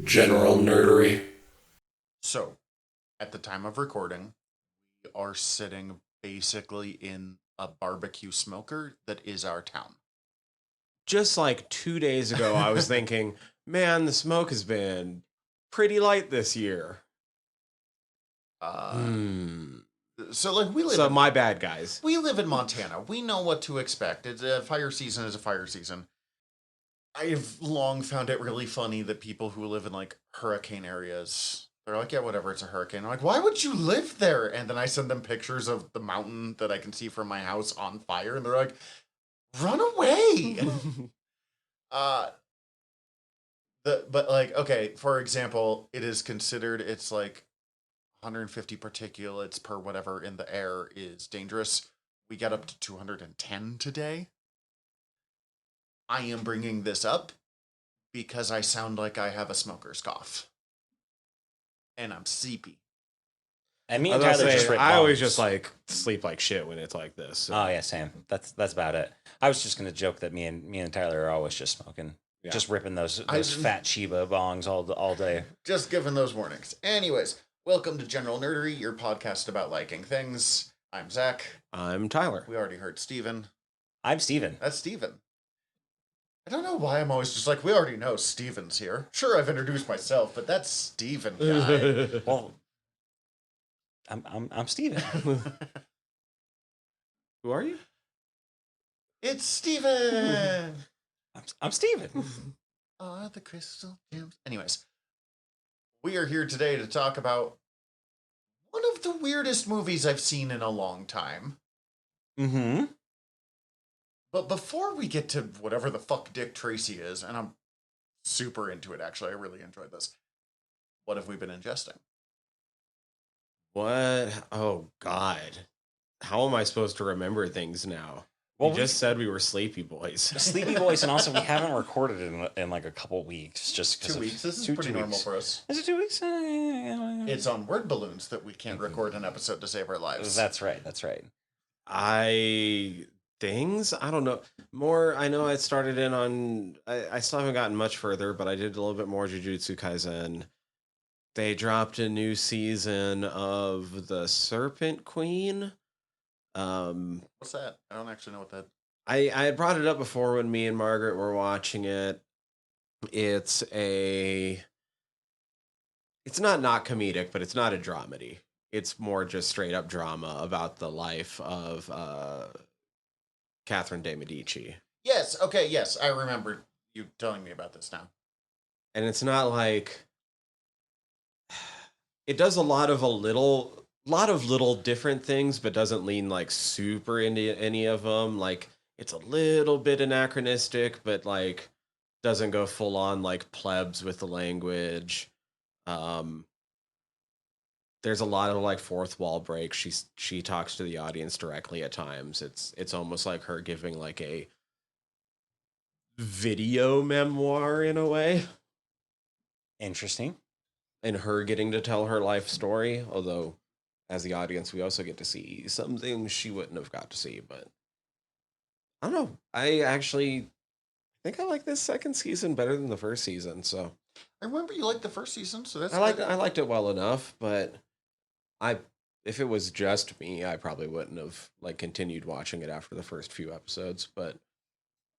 general nerdery. So, at the time of recording, we are sitting basically in a barbecue smoker that is our town. Just like 2 days ago, I was thinking, man, the smoke has been pretty light this year. So, like, we live. So, my bad, guys. We live in Montana. We know what to expect. It's a fire season is a fire season. I've long found it really funny that people who live in like hurricane areas, they're like, yeah, whatever, it's a hurricane. I'm like, why would you live there? And then I send them pictures of the mountain that I can see from my house on fire, and they're like, run away. But like, okay, for example, it is considered it's like 150 particulates per whatever in the air is dangerous. We got up to 210 today. I am bringing this up because I sound like I have a smoker's cough. And I'm sleepy. And me and Tyler just I always just like sleep like shit when it's like this. So. Oh yeah, same. That's about it. I was just gonna joke that me and Tyler are always just smoking, just ripping those fat Chiba bongs all day. Just giving those warnings. Anyways, welcome to General Nerdery, your podcast about liking things. I'm Zach. I'm Tyler. We already heard Steven. I'm Steven. That's Steven. I don't know why I'm always just like, we already know Steven's here. Sure, I've introduced myself, but that's Steven guy. Well, I'm Steven. Who are you? It's Steven. I'm Steven. Are the crystal gems. Anyways, we are here today to talk about one of the weirdest movies I've seen in a long time. Mm-hmm. But before we get to whatever the fuck Dick Tracy is, and I'm super into it, actually, I really enjoyed this. What have we been ingesting? What? Oh, God. How am I supposed to remember things now? Well, we just said we were sleepy boys. Sleepy boys, and also we haven't recorded in like a couple weeks. Just 2 weeks. This is pretty normal for us. Is it 2 weeks? It's on word balloons that we can't record an episode to save our lives. That's right. That's right. Things? I don't know. More, I know I started in on... I still haven't gotten much further, but I did a little bit more Jujutsu Kaisen. They dropped a new season of The Serpent Queen. What's that? I don't actually know what that... I had brought it up before when me and Margaret were watching it. It's not comedic, but it's not a dramedy. It's more just straight up drama about the life of Catherine de Medici. Yes, okay, yes, I remember you telling me about this now. And it's not like... It does a lot of little different things, but doesn't lean like super into any of them. Like, it's a little bit anachronistic, but like doesn't go full on like plebs with the language. There's a lot of like fourth wall break. She talks to the audience directly at times. It's almost like her giving like a video memoir in a way. Interesting. And her getting to tell her life story, although as the audience we also get to see some things she wouldn't have got to see. But I don't know. I actually think I like this second season better than the first season. So I remember you liked the first season, so that's... I liked it well enough, but if it was just me, I probably wouldn't have like continued watching it after the first few episodes. But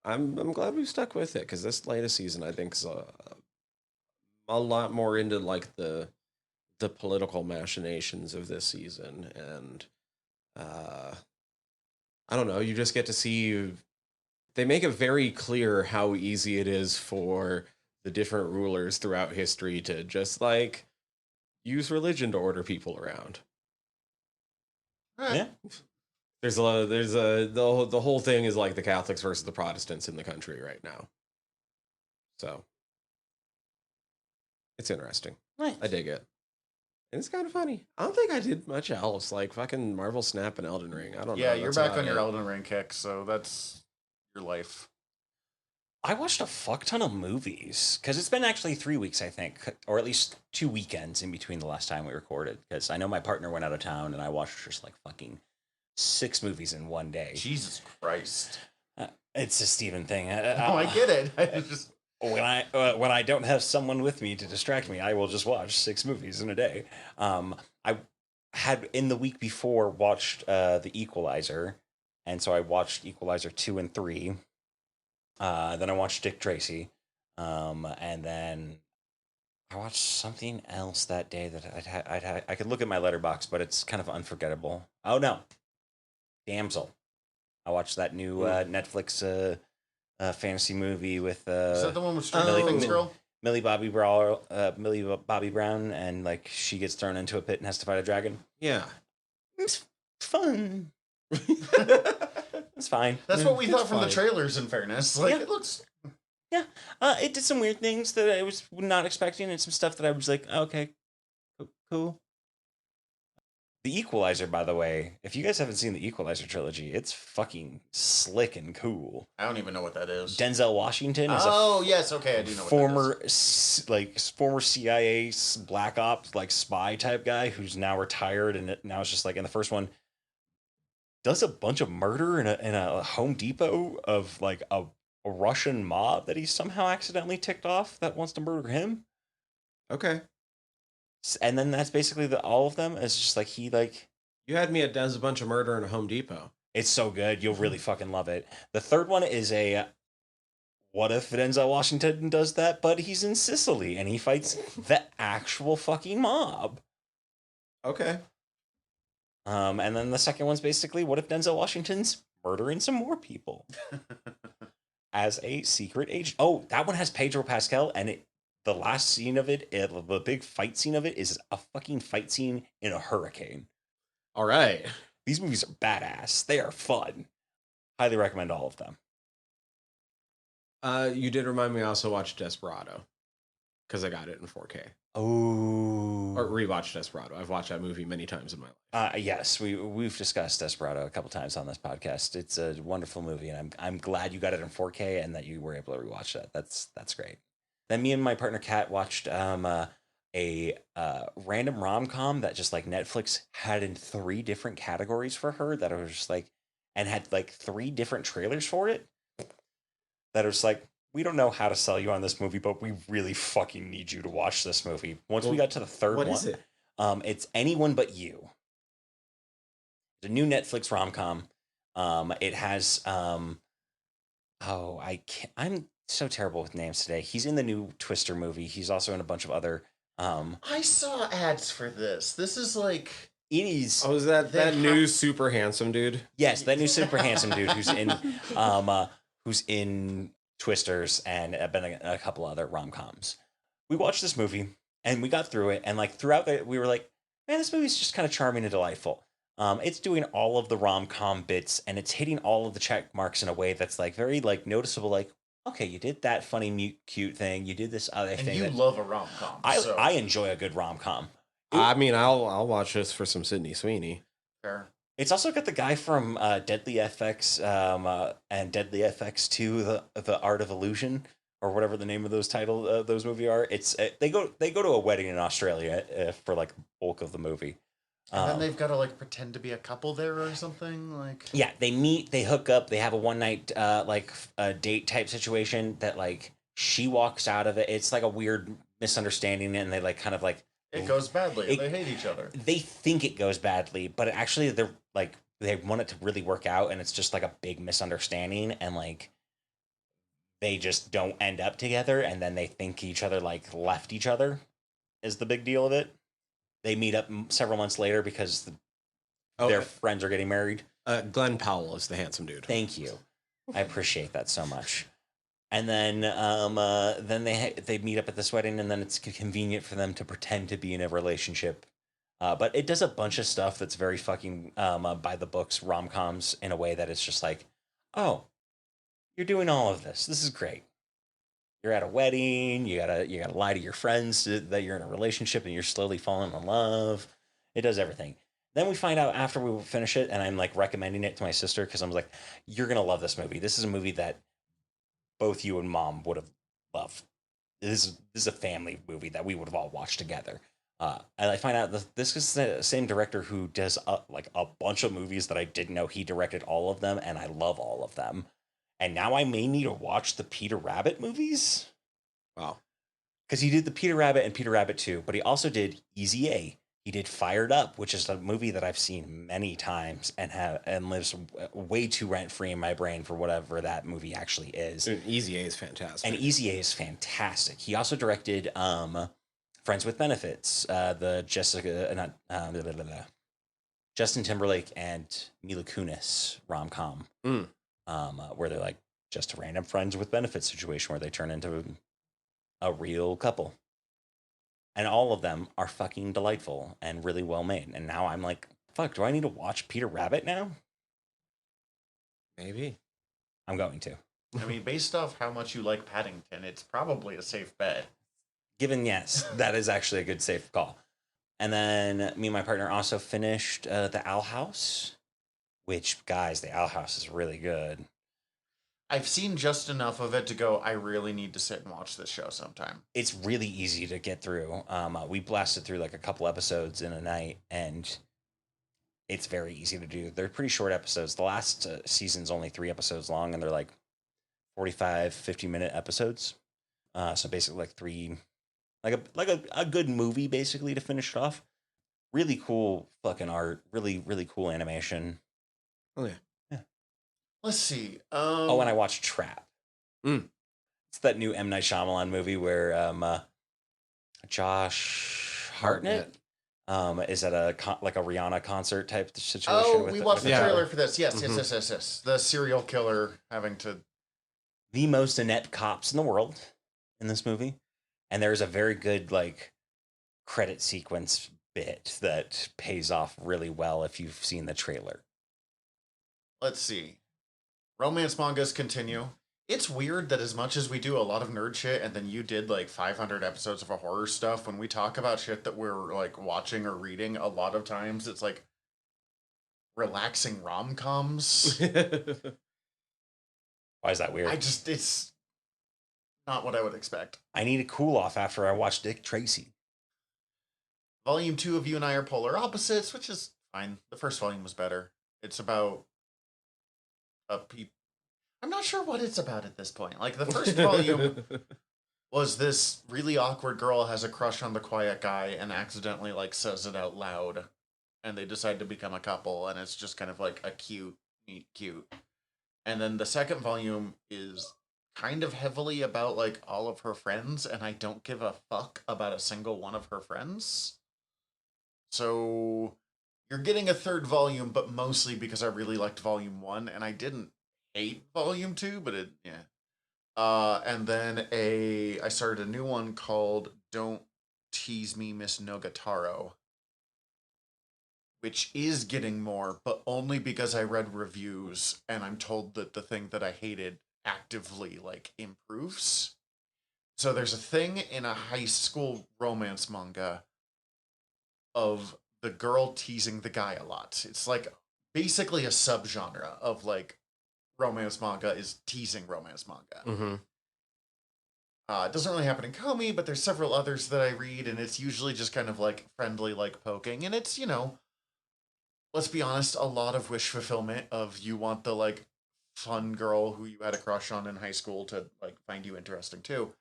I'm glad we stuck with it, because this latest season I think is a lot more into like the political machinations of this season, and I don't know, you just get to see, they make it very clear how easy it is for the different rulers throughout history to just like use religion to order people around. Right. Yeah. The whole thing is like the Catholics versus the Protestants in the country right now. So it's interesting. Nice. I dig it. And it's kind of funny. I don't think I did much else. Like fucking Marvel Snap and Elden Ring. I don't know. Yeah, you're That's back about on your it. Elden Ring kick, so that's your life. I watched a fuck ton of movies because it's been actually 3 weeks, I think, or at least 2 weekends in between the last time we recorded. Because I know my partner went out of town and I watched just like fucking 6 movies in one day. Jesus Christ. It's a Steven thing. I get it. I just... when I don't have someone with me to distract me, I will just watch 6 movies in a day. I had in the week before watched The Equalizer, and so I watched Equalizer 2 and 3. Then I watched Dick Tracy, and then I watched something else that day that I could look at my letterbox, but it's kind of unforgettable. Oh no, Damsel. I watched that new Netflix fantasy movie with Is that the one with Stranger Oh. Things girl? Millie Bobby Brown, and like she gets thrown into a pit and has to fight a dragon. Yeah. It's fun. It's fine. That's what we It's thought from the fine. trailers, in fairness. Like, Yeah. it looks... Yeah, it did some weird things that I was not expecting, and some stuff that I was like, okay, cool. The Equalizer, by the way, if you guys haven't seen the Equalizer trilogy, it's fucking slick and cool. I don't even know what that is. Denzel Washington is Oh, yes, okay, I do know what that is. former CIA black ops like spy type guy who's now retired, and now it's just like in the first one does a bunch of murder in a Home Depot of like a Russian mob that he somehow accidentally ticked off that wants to murder him. Okay. And then that's basically all of them. It's just like he like You had me at does a bunch of murder in a Home Depot. it's so good. You'll really fucking love it. The third one is a what if Denzel Washington does that, but he's in Sicily and he fights the actual fucking mob. Okay. And then the second one's basically what if Denzel Washington's murdering some more people as a secret agent. Oh, that one has Pedro Pascal, and the last scene of it, the big fight scene of it, is a fucking fight scene in a hurricane. All right. These movies are badass. They are fun. Highly recommend all of them. You did remind me I also watched Desperado because I got it in 4K. Oh. Or rewatched Desperado. I've watched that movie many times in my life. Yes, we've discussed Desperado a couple times on this podcast. It's a wonderful movie, and I'm glad you got it in 4K and that you were able to rewatch that. That's great. Then me and my partner Kat watched a random rom-com that just like Netflix had in 3 different categories for her that was just like, and had like 3 different trailers for it that was like, we don't know how to sell you on this movie, but we really fucking need you to watch this movie. Once we got to the third one, What is it? It's Anyone But You. It's a new Netflix rom-com. It has I'm so terrible with names today. He's in the new Twister movie. He's also in a bunch of other I saw ads for this. This is like... it is Oh, is that new super handsome dude? yes, that new super handsome dude who's in Twisters and been a couple other rom-coms. We watched this movie and we got through it, and like throughout it we were like, man, this movie's just kind of charming and delightful. It's doing all of the rom-com bits and it's hitting all of the check marks in a way that's like very like noticeable, like, okay, you did that funny cute thing, you did this other And thing. you love a rom-com. I enjoy a good rom-com. I mean, I'll watch this for some Sydney Sweeney. Fair. It's also got the guy from Deadly FX and Deadly FX 2, the Art of Illusion, or whatever the name of those movie are. It's they go to a wedding in Australia for like bulk of the movie. And then they've got to like pretend to be a couple there or something. Like, yeah, they meet, they hook up, they have a one night like a date type situation that like she walks out of it. It's like a weird misunderstanding, and they like kind of like it goes badly. They hate each other. They think it goes badly, but actually they're like they want it to really work out, and it's just like a big misunderstanding, and like they just don't end up together, and then they think each other like left each other is the big deal of it. They meet up several months later because their friends are getting married. Glenn Powell is the handsome dude. Thank you. I appreciate that so much. And then they meet up at this wedding, and then it's convenient for them to pretend to be in a relationship. But it does a bunch of stuff that's very fucking by the books rom-coms in a way that it's just like, oh, you're doing all of this. This is great. You're at a wedding. You gotta lie to your friends that you're in a relationship, and you're slowly falling in love. It does everything. Then we find out after we finish it, and I'm like recommending it to my sister because I'm like, you're gonna love this movie. This is a movie that both you and mom would have loved. This is a family movie that we would have all watched together. And I find out that this is the same director who does like a bunch of movies that I didn't know he directed all of them, and I love all of them. And now I may need to watch the Peter Rabbit movies. Wow. Because he did the Peter Rabbit and Peter Rabbit 2, but he also did Easy A. He did Fired Up, which is a movie that I've seen many times and lives way too rent free in my brain for whatever that movie actually is. And Easy A is fantastic. And Easy A is fantastic. He also directed Friends with Benefits, the Justin Timberlake and Mila Kunis rom-com, where they're like just a random friends with benefits situation where they turn into a real couple. And all of them are fucking delightful and really well made. And now I'm like, fuck, do I need to watch Peter Rabbit now? Maybe. I'm going to. I mean, based off how much you like Paddington, it's probably a safe bet. Given yes, that is actually a good safe call. And then me and my partner also finished The Owl House, which, guys, The Owl House is really good. I've seen just enough of it to go, I really need to sit and watch this show sometime. It's really easy to get through. We blasted through like a couple episodes in a night, and it's very easy to do. They're pretty short episodes. The last season's only 3 episodes long, and they're like 45, 50-minute episodes. So basically like 3... Like a good movie, basically, to finish it off. Really cool fucking art. Really, really cool animation. Oh, yeah. Let's see. And I watched Trap. It's that new M. Night Shyamalan movie where Josh Hartnett is at a Rihanna concert type situation. Oh, we watched the trailer for this. Yes, Mm-hmm. yes. The serial killer having to... The most inept cops in the world in this movie. And there's a very good, like, credit sequence bit that pays off really well if you've seen the trailer. Let's see. Romance mangas continue. It's weird that as much as we do a lot of nerd shit, and then you did, like, 500 episodes of a horror stuff, when we talk about shit that we're, like, watching or reading, a lot of times it's, like, relaxing rom-coms. Why is that weird? It's not what I would expect. I need a cool off after I watch Dick Tracy. Volume 2 of You and I Are Polar Opposites, which is fine. The first volume was better. It's about I'm not sure what it's about at this point. Like, the first volume was this really awkward girl has a crush on the quiet guy and accidentally, like, says it out loud. And they decide to become a couple, and it's just kind of like a cute, neat, cute. And then the second volume is kind of heavily about, like, all of her friends, and I don't give a fuck about a single one of her friends. So you're getting a third volume, but mostly because I really liked volume 1, and I didn't hate volume 2, but and then I started a new one called Don't Tease Me, Miss Nogataro, which is getting more, but only because I read reviews, and I'm told that the thing that I hated actively, like, improves. So there's a thing in a high school romance manga of the girl teasing the guy a lot. It's like basically a subgenre of, like, romance manga is teasing romance manga. Mm-hmm. It doesn't really happen in Komi, but there's several others that I read, and it's usually just kind of like friendly, like poking, and it's, let's be honest, a lot of wish fulfillment of you want the, like, fun girl who you had a crush on in high school to, like, find you interesting too.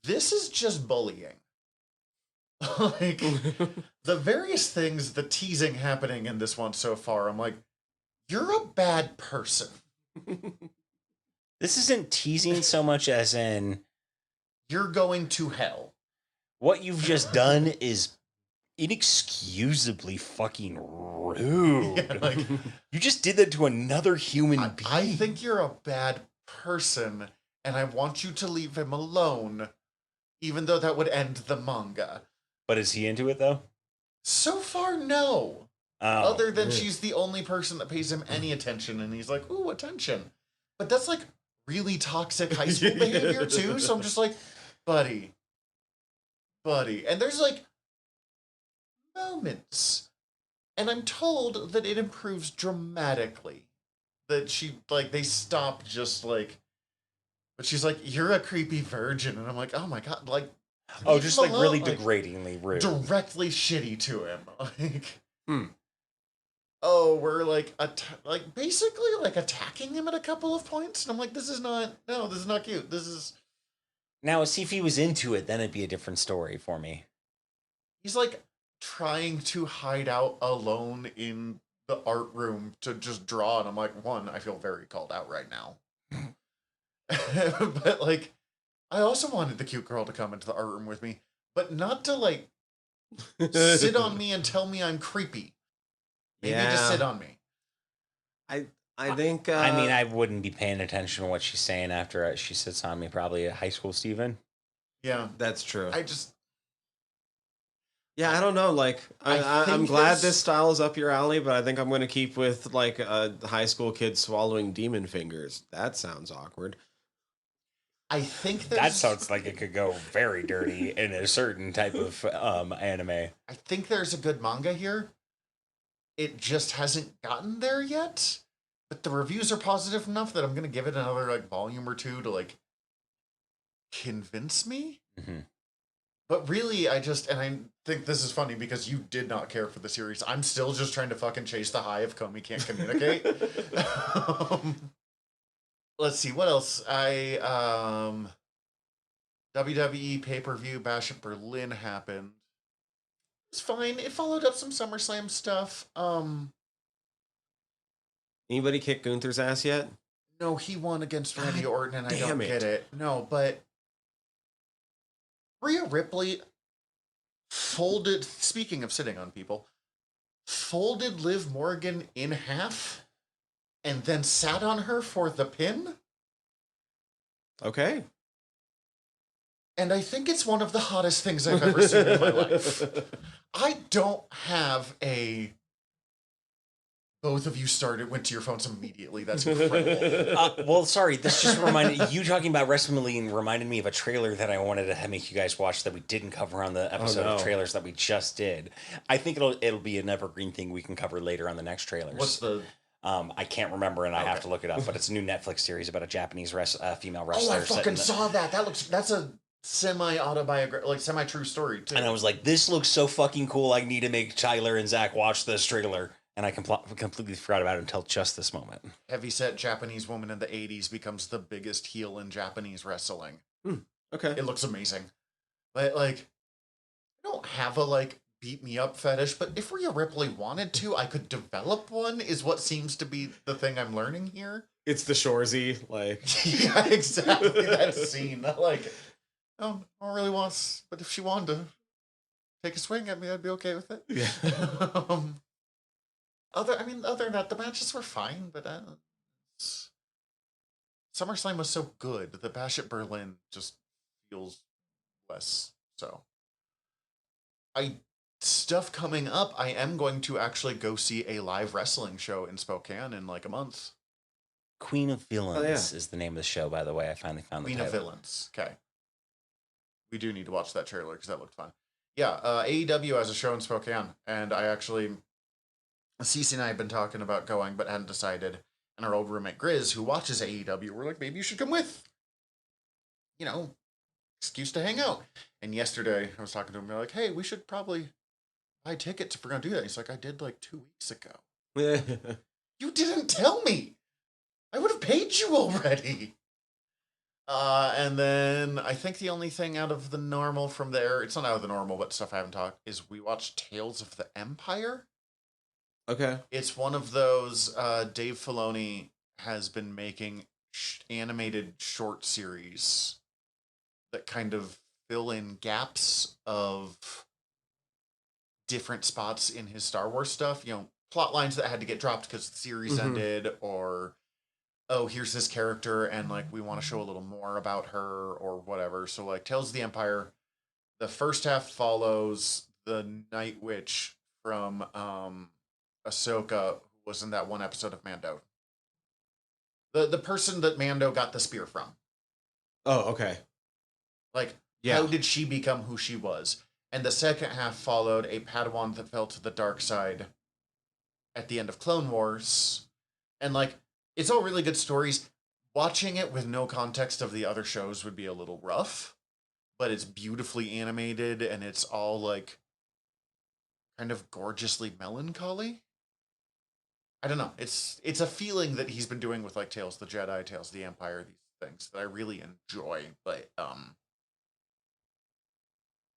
This is just bullying. Like, the various things, the teasing happening in this one so far, I'm like, you're a bad person. This isn't teasing so much as in You're going to hell. what you've just done is inexcusably fucking rude. Yeah, like, You just did that to another human being. I think you're a bad person, and I want you to leave him alone, even though that would end the manga. But is he into it, though? So far, no. Oh. Other than she's the only person that pays him any attention, and he's like, ooh, attention. But that's, like, really toxic high school behavior, too, so I'm just like, buddy. And there's, like, moments. And I'm told that it improves dramatically. That they stop just, like... But she's like, you're a creepy virgin. And I'm like, oh my god, like... Oh, just, like, really like, degradingly rude. Directly shitty to him. Like... Oh, we're, like, basically, like, attacking him at a couple of points. And I'm like, this is not cute. This is... Now, see if he was into it, then it'd be a different story for me. He's like trying to hide out alone in the art room to just draw, and I'm like, one, I feel very called out right now. But like, I also wanted the cute girl to come into the art room with me, but not to like sit on me and tell me I'm creepy. Maybe just sit on me. I think. I mean, I wouldn't be paying attention to what she's saying after she sits on me. Probably a high school Steven. Yeah, that's true. Yeah, I don't know. Like, I'm glad there's- this style is up your alley, but I think I'm going to keep with like a high school kid swallowing demon fingers. That sounds awkward. I think That sounds like it could go very dirty in a certain type of anime. I think there's a good manga here. It just hasn't gotten there yet. But the reviews are positive enough that I'm gonna give it another like volume or two to like convince me. Mm-hmm. But really, I think this is funny because you did not care for the series. I'm still just trying to fucking chase the high of Comey can't communicate. Let's see what else. WWE pay-per-view Bash at Berlin happened. It's fine. It followed up some SummerSlam stuff. Anybody kick Gunther's ass yet? No, he won against Randy Orton, and I damn don't it. get it. No, but Rhea Ripley folded. Speaking of sitting on people, folded Liv Morgan in half, and then sat on her for the pin. Okay. And I think it's one of the hottest things I've ever seen in my life. I don't have a. Both of you went to your phones immediately. That's incredible. Well, sorry, this just reminded you talking about WrestleMania reminded me of a trailer that I wanted to make you guys watch that we didn't cover on the episode of trailers that we just did. I think it'll be an evergreen thing we can cover later on the next trailers. What's the? I can't remember, and I have to look it up. But it's a new Netflix series about a Japanese female wrestler. Oh, I fucking saw that. That's a semi-autobiographical, like semi-true story too. And I was like, this looks so fucking cool. I need to make Tyler and Zach watch this trailer. And I completely forgot about it until just this moment. Heavyset Japanese woman in the 80s becomes the biggest heel in Japanese wrestling. Okay. It looks amazing. But, like, I don't have a, like, beat me up fetish, but if Rhea Ripley wanted to, I could develop one, is what seems to be the thing I'm learning here. It's the Shorzy, like. Yeah, exactly. That scene. Like, no one really wants, but if she wanted to take a swing at me, I'd be okay with it. Yeah. Other than that, the matches were fine, but SummerSlam was so good. The Bash at Berlin just feels less so. Stuff coming up, I am going to actually go see a live wrestling show in Spokane in like a month. Queen of Villains is the name of the show, by the way. I finally found the title. Queen of Villains. Okay. We do need to watch that trailer because that looked fun. Yeah, AEW has a show in Spokane, and I actually... Cece and I have been talking about going, but hadn't decided. And our old roommate Grizz, who watches AEW, we're like, maybe you should come with. You know, excuse to hang out. And yesterday, I was talking to him, we're like, hey, we should probably buy tickets if we're going to do that. He's like, I did like 2 weeks ago. You didn't tell me. I would have paid you already. And then I think the only thing out of the normal from there, it's not out of the normal, but stuff I haven't talked, is we watched Tales of the Empire. Okay. It's one of those, Dave Filoni has been making animated short series that kind of fill in gaps of different spots in his Star Wars stuff. You know, plot lines that had to get dropped because the series ended, or, oh, here's this character and, like, we want to show a little more about her or whatever. So, like, Tales of the Empire, the first half follows the Night Witch from, Ahsoka, who was in that one episode of Mando. The person that Mando got the spear from. Oh, okay. Like, how did she become who she was? And the second half followed a Padawan that fell to the dark side at the end of Clone Wars. And, like, it's all really good stories. Watching it with no context of the other shows would be a little rough. But it's beautifully animated, and it's all, like, kind of gorgeously melancholy. I don't know. It's a feeling that he's been doing with like Tales of the Jedi, Tales of the Empire, these things that I really enjoy. But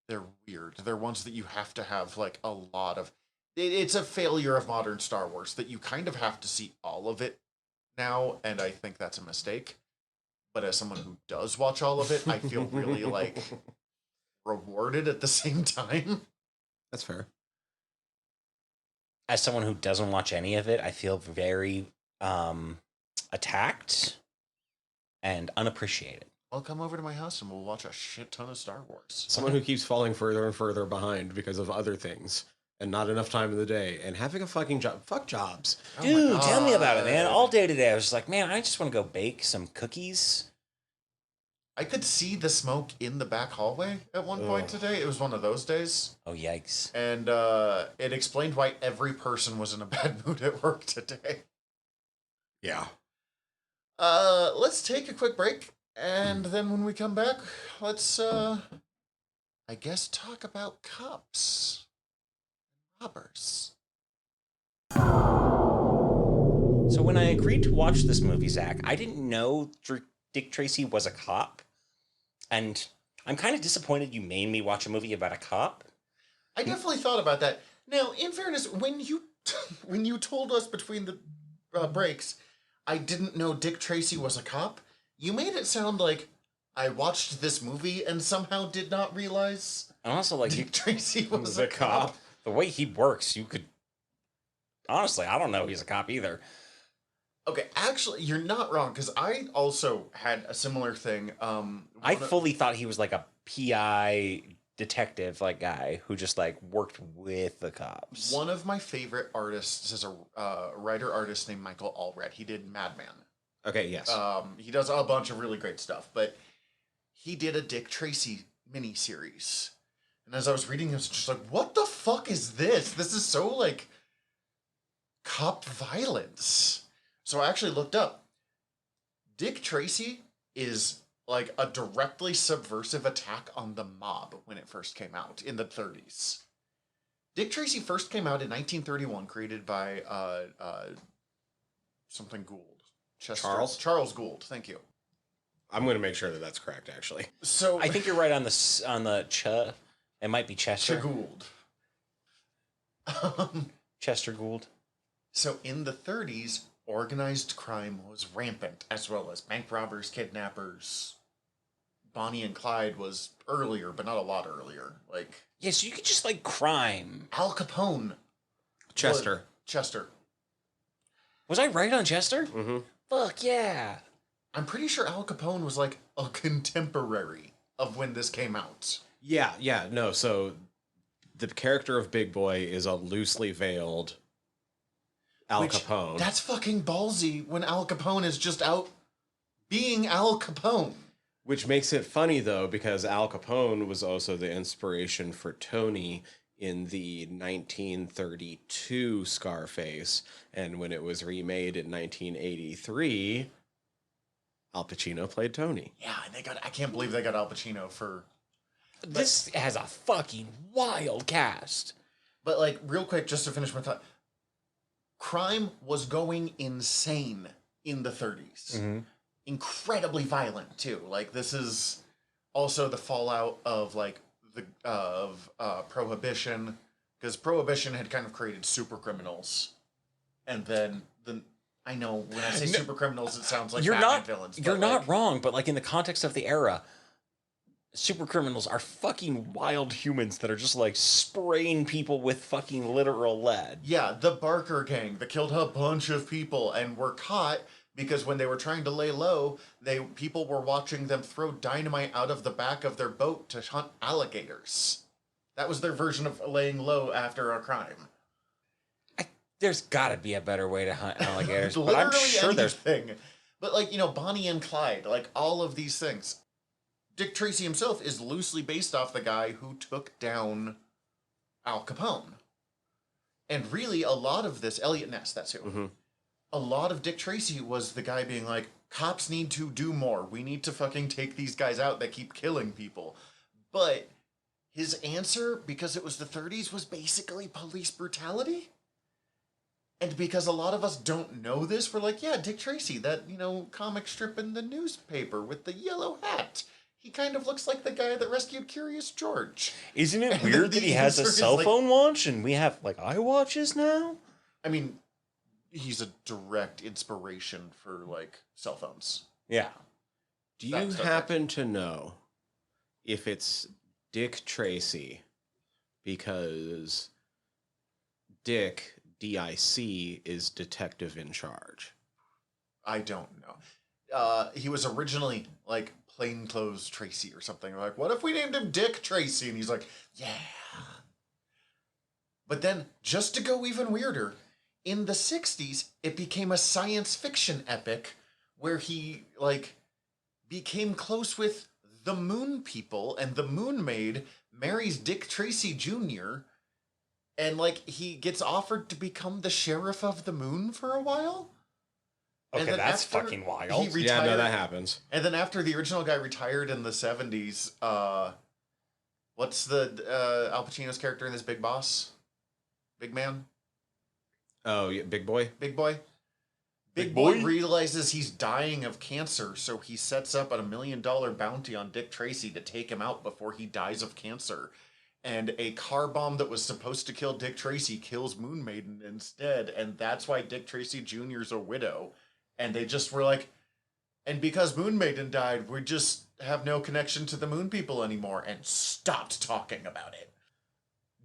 they're weird. They're ones that you have to have like a lot of. It's a failure of modern Star Wars that you kind of have to see all of it now, and I think that's a mistake. But as someone who does watch all of it, I feel really like rewarded at the same time. That's fair. As someone who doesn't watch any of it, I feel very attacked and unappreciated. Well, come over to my house and we'll watch a shit ton of Star Wars. Someone who keeps falling further and further behind because of other things and not enough time in the day and having a fucking job. Fuck jobs. Dude, tell me about it, man. All day today, I was just like, man, I just want to go bake some cookies. I could see the smoke in the back hallway at one point today. It was one of those days. Oh, yikes. And it explained why every person was in a bad mood at work today. Yeah. Let's take a quick break. And then when we come back, let's, I guess, talk about cops and robbers. So when I agreed to watch this movie, Zach, I didn't know Dick Tracy was a cop. And I'm kind of disappointed you made me watch a movie about a cop. I definitely thought about that. Now, in fairness, when you told us between the breaks, I didn't know Dick Tracy was a cop, you made it sound like I watched this movie and somehow did not realize And also, like, Dick Tracy was a cop. The way he works, you could... Honestly, I don't know he's a cop either. Okay, actually, you're not wrong, because I also had a similar thing. I fully thought he was like a PI detective like guy who just like worked with the cops. One of my favorite artists is a writer-artist named Michael Allred. He did Madman. Okay, yes. He does a bunch of really great stuff, but he did a Dick Tracy miniseries. And as I was reading, I was just like, what the fuck is this? This is so, like, cop violence. So I actually looked up. Dick Tracy is, like, a directly subversive attack on the mob when it first came out in the 30s. Dick Tracy first came out in 1931, created by something Gould. Charles Gould, thank you. I'm going to make sure that that's correct, actually. So I think you're right on the It might be Chester. Gould. Chester Gould. So in the 30s, organized crime was rampant, as well as bank robbers, kidnappers. Bonnie and Clyde was earlier, but not a lot earlier. Like, yeah, so you could just like crime. Al Capone. Chester. Chester. Was I right on Chester? Mm-hmm. Fuck yeah. I'm pretty sure Al Capone was like a contemporary of when this came out. Yeah, no, so the character of Big Boy is a loosely veiled Al Capone. That's fucking ballsy when Al Capone is just out being Al Capone. Which makes it funny, though, because Al Capone was also the inspiration for Tony in the 1932 Scarface. And when it was remade in 1983, Al Pacino played Tony. Yeah, and I can't believe they got Al Pacino for... This has a fucking wild cast. But, like, real quick, just to finish my thought, crime was going insane in the 30s. Mm-hmm. Incredibly violent, too. Like, this is also the fallout of, like, Prohibition, because Prohibition had kind of created super criminals. And then I know when I say super criminals, it sounds like Batman villains. You're not wrong, but like in the context of the era, super criminals are fucking wild humans that are just like spraying people with fucking literal lead. Yeah, the Barker gang that killed a bunch of people and were caught because when they were trying to lay low, people were watching them throw dynamite out of the back of their boat to hunt alligators. That was their version of laying low after a crime. There's got to be a better way to hunt alligators, but I'm sure there's... But, like, you know, Bonnie and Clyde, like, all of these things. Dick Tracy himself is loosely based off the guy who took down Al Capone. And really, a lot of this... Elliot Ness, that's who. Mm-hmm. A lot of Dick Tracy was the guy being like, cops need to do more. We need to fucking take these guys out that keep killing people. But his answer, because it was the 30s, was basically police brutality. And because a lot of us don't know this, we're like, yeah, Dick Tracy, that, you know, comic strip in the newspaper with the yellow hat. he kind of looks like the guy that rescued Curious George. Isn't it And weird the that he has a answer is, cell like- phone watch and we have like iWatches now? I mean, he's a direct inspiration for like cell phones. Yeah. Do you That's okay. happen to know if it's Dick Tracy? Because Dick, DIC, is detective in charge. I don't know. He was originally like Plainclothes Tracy or something. Like, what if we named him Dick Tracy? And he's like, yeah. But then, just to go even weirder, in the 60s, it became a science fiction epic where he like became close with the Moon People, and the Moon Maid marries Dick Tracy Jr. And like he gets offered to become the sheriff of the moon for a while. And Okay, then that's after fucking wild. he Yeah, no, retired- that happens. And then after the original guy retired in the 70s, what's the Al Pacino's character in this? Big Boss? Big Man? Oh, yeah, big boy? Big Boy? Big Boy Boy? realizes he's dying of cancer, so he sets up a $1 million bounty on Dick Tracy to take him out before he dies of cancer. And a car bomb that was supposed to kill Dick Tracy kills Moon Maiden instead, and that's why Dick Tracy Jr.'s a widow. And they just were like, and because Moon Maiden died, we just have no connection to the Moon People anymore, and stopped talking about it.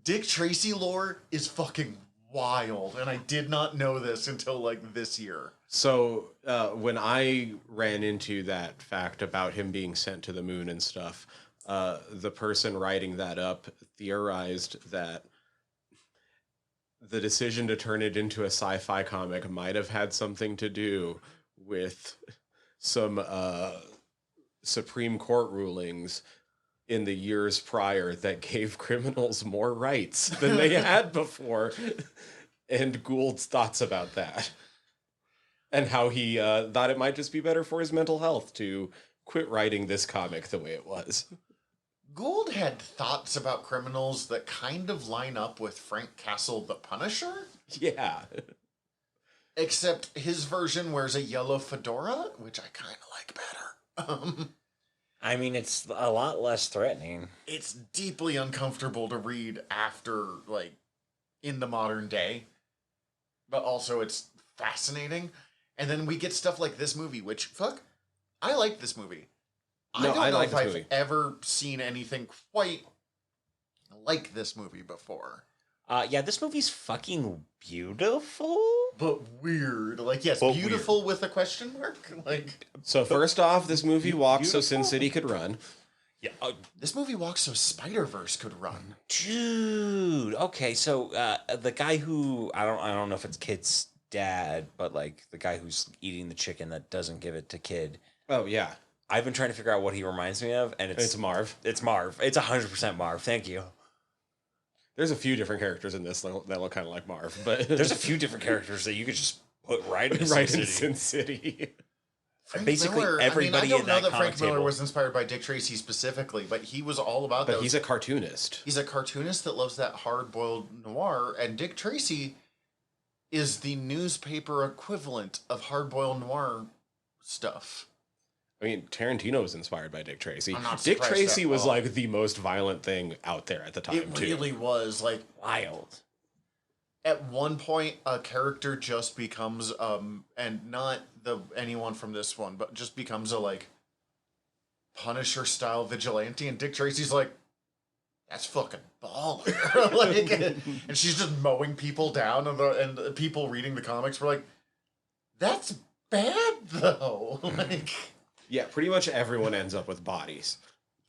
Dick Tracy lore is fucking wild, and I did not know this until like this year. So when I ran into that fact about him being sent to the moon and stuff, the person writing that up theorized that the decision to turn it into a sci-fi comic might have had something to do with some Supreme Court rulings in the years prior that gave criminals more rights than they had before, and Gould's thoughts about that. And how he thought it might just be better for his mental health to quit writing this comic the way it was. Gould had thoughts about criminals that kind of line up with Frank Castle the Punisher, Yeah. except his version wears a yellow fedora, which I kind of like better. I mean, it's a lot less threatening. It's deeply uncomfortable to read after, like, in the modern day, but also it's fascinating. And then we get stuff like this movie, which, fuck, I like this movie. No, I don't I know like if this I've movie. ever seen anything quite like this movie before. Yeah, this movie's fucking beautiful. But weird. Like, yes, But beautiful with a question mark. Like, So first off, this movie walks so Sin Beautiful. City could run. Yeah, this movie walks so Spider-Verse could run. dude. Okay, so the guy who I don't know if it's Kid's dad, but like the guy who's eating the chicken that doesn't give it to Kid. Oh, yeah. I've been trying to figure out what he reminds me of, and It's Marv. It's Marv. It's 100% Marv. Thank you. There's a few different characters in this that look kind of like Marv, but There's a few different characters that you could just put right in right Sin in City. Sin City. Frank Basically, Miller, everybody I don't in know that that comic Frank Miller table. was inspired by Dick Tracy specifically, but he was all about But those. he's a cartoonist. He's a cartoonist that loves that hard-boiled noir, and Dick Tracy is the newspaper equivalent of hard-boiled noir stuff. I mean, Tarantino was inspired by Dick Tracy. I'm not Dick surprised Tracy at was all. like the most violent thing out there at the time, It too. really was like Wild. at one point a character just becomes and not the anyone from this one, but just becomes a like Punisher style vigilante, and Dick Tracy's like, that's fucking baller. Like, and she's just mowing people down, and the people reading the comics were like, that's bad though. Like, Yeah, pretty much everyone ends up with bodies.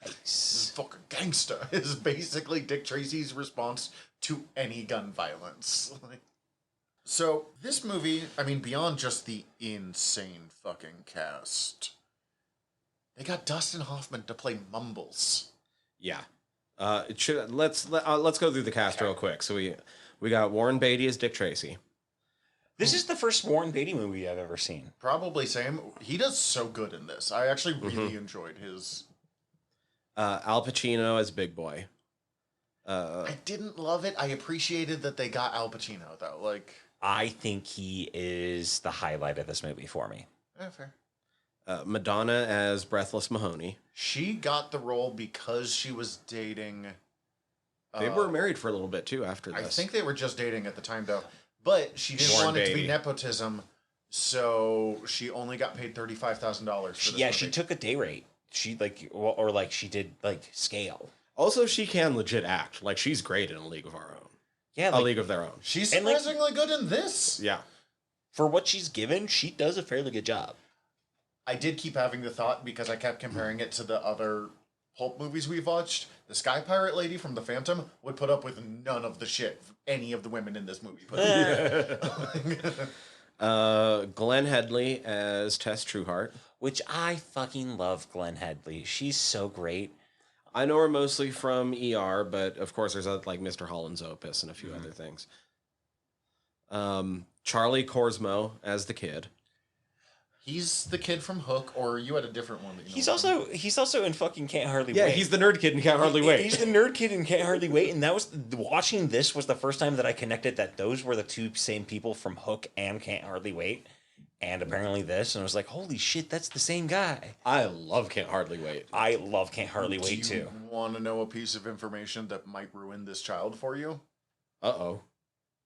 this is fucking gangsta is basically Dick Tracy's response to any gun violence. Like, so this movie, I mean, beyond just the insane fucking cast, they got Dustin Hoffman to play Mumbles. Yeah. Let's go through the cast real quick. So we got Warren Beatty as Dick Tracy. This is the first Warren Beatty movie I've ever seen. Probably same. He does so good in this. I actually really enjoyed his. Al Pacino as Big Boy. I didn't love it. I appreciated that they got Al Pacino though. Like, I think he is the highlight of this movie for me. fair. Madonna as Breathless Mahoney. She got the role because she was dating. They were married for a little bit too after this. I think they were just dating at the time, though. But she didn't Born want it to baby. be nepotism, so she only got paid $35,000. She took a day rate. She or like she did like scale. Also, she can legit act. Like, she's great in A League of Our Own. Yeah, A League of Their Own. She's And, like- surprisingly good in this. Yeah. for what she's given, she does a fairly good job. I did keep having the thought because I kept comparing it to the other pulp movies we've watched. The Sky Pirate lady from The Phantom would put up with none of the shit any of the women in this movie put up with. Glenn Headley as Tess Trueheart. Which I fucking love Glenn Headley. She's so great. I know her mostly from ER, but of course there's like Mr. Holland's Opus and a few other things. Charlie Korsmo as the kid. He's the kid from Hook, or you had a different one that you know. He's also in fucking Can't Hardly Yeah, Wait. he's the nerd kid and can't hardly wait. He's the nerd kid and Can't Hardly Wait, and that was watching this was the first time that I connected that those were the two same people from Hook and Can't Hardly Wait, and apparently this, and I was like, holy shit, that's the same guy. I love Can't Hardly Wait. I love Can't Hardly Do Wait you too. want to know a piece of information that might ruin this child for you? Uh-oh.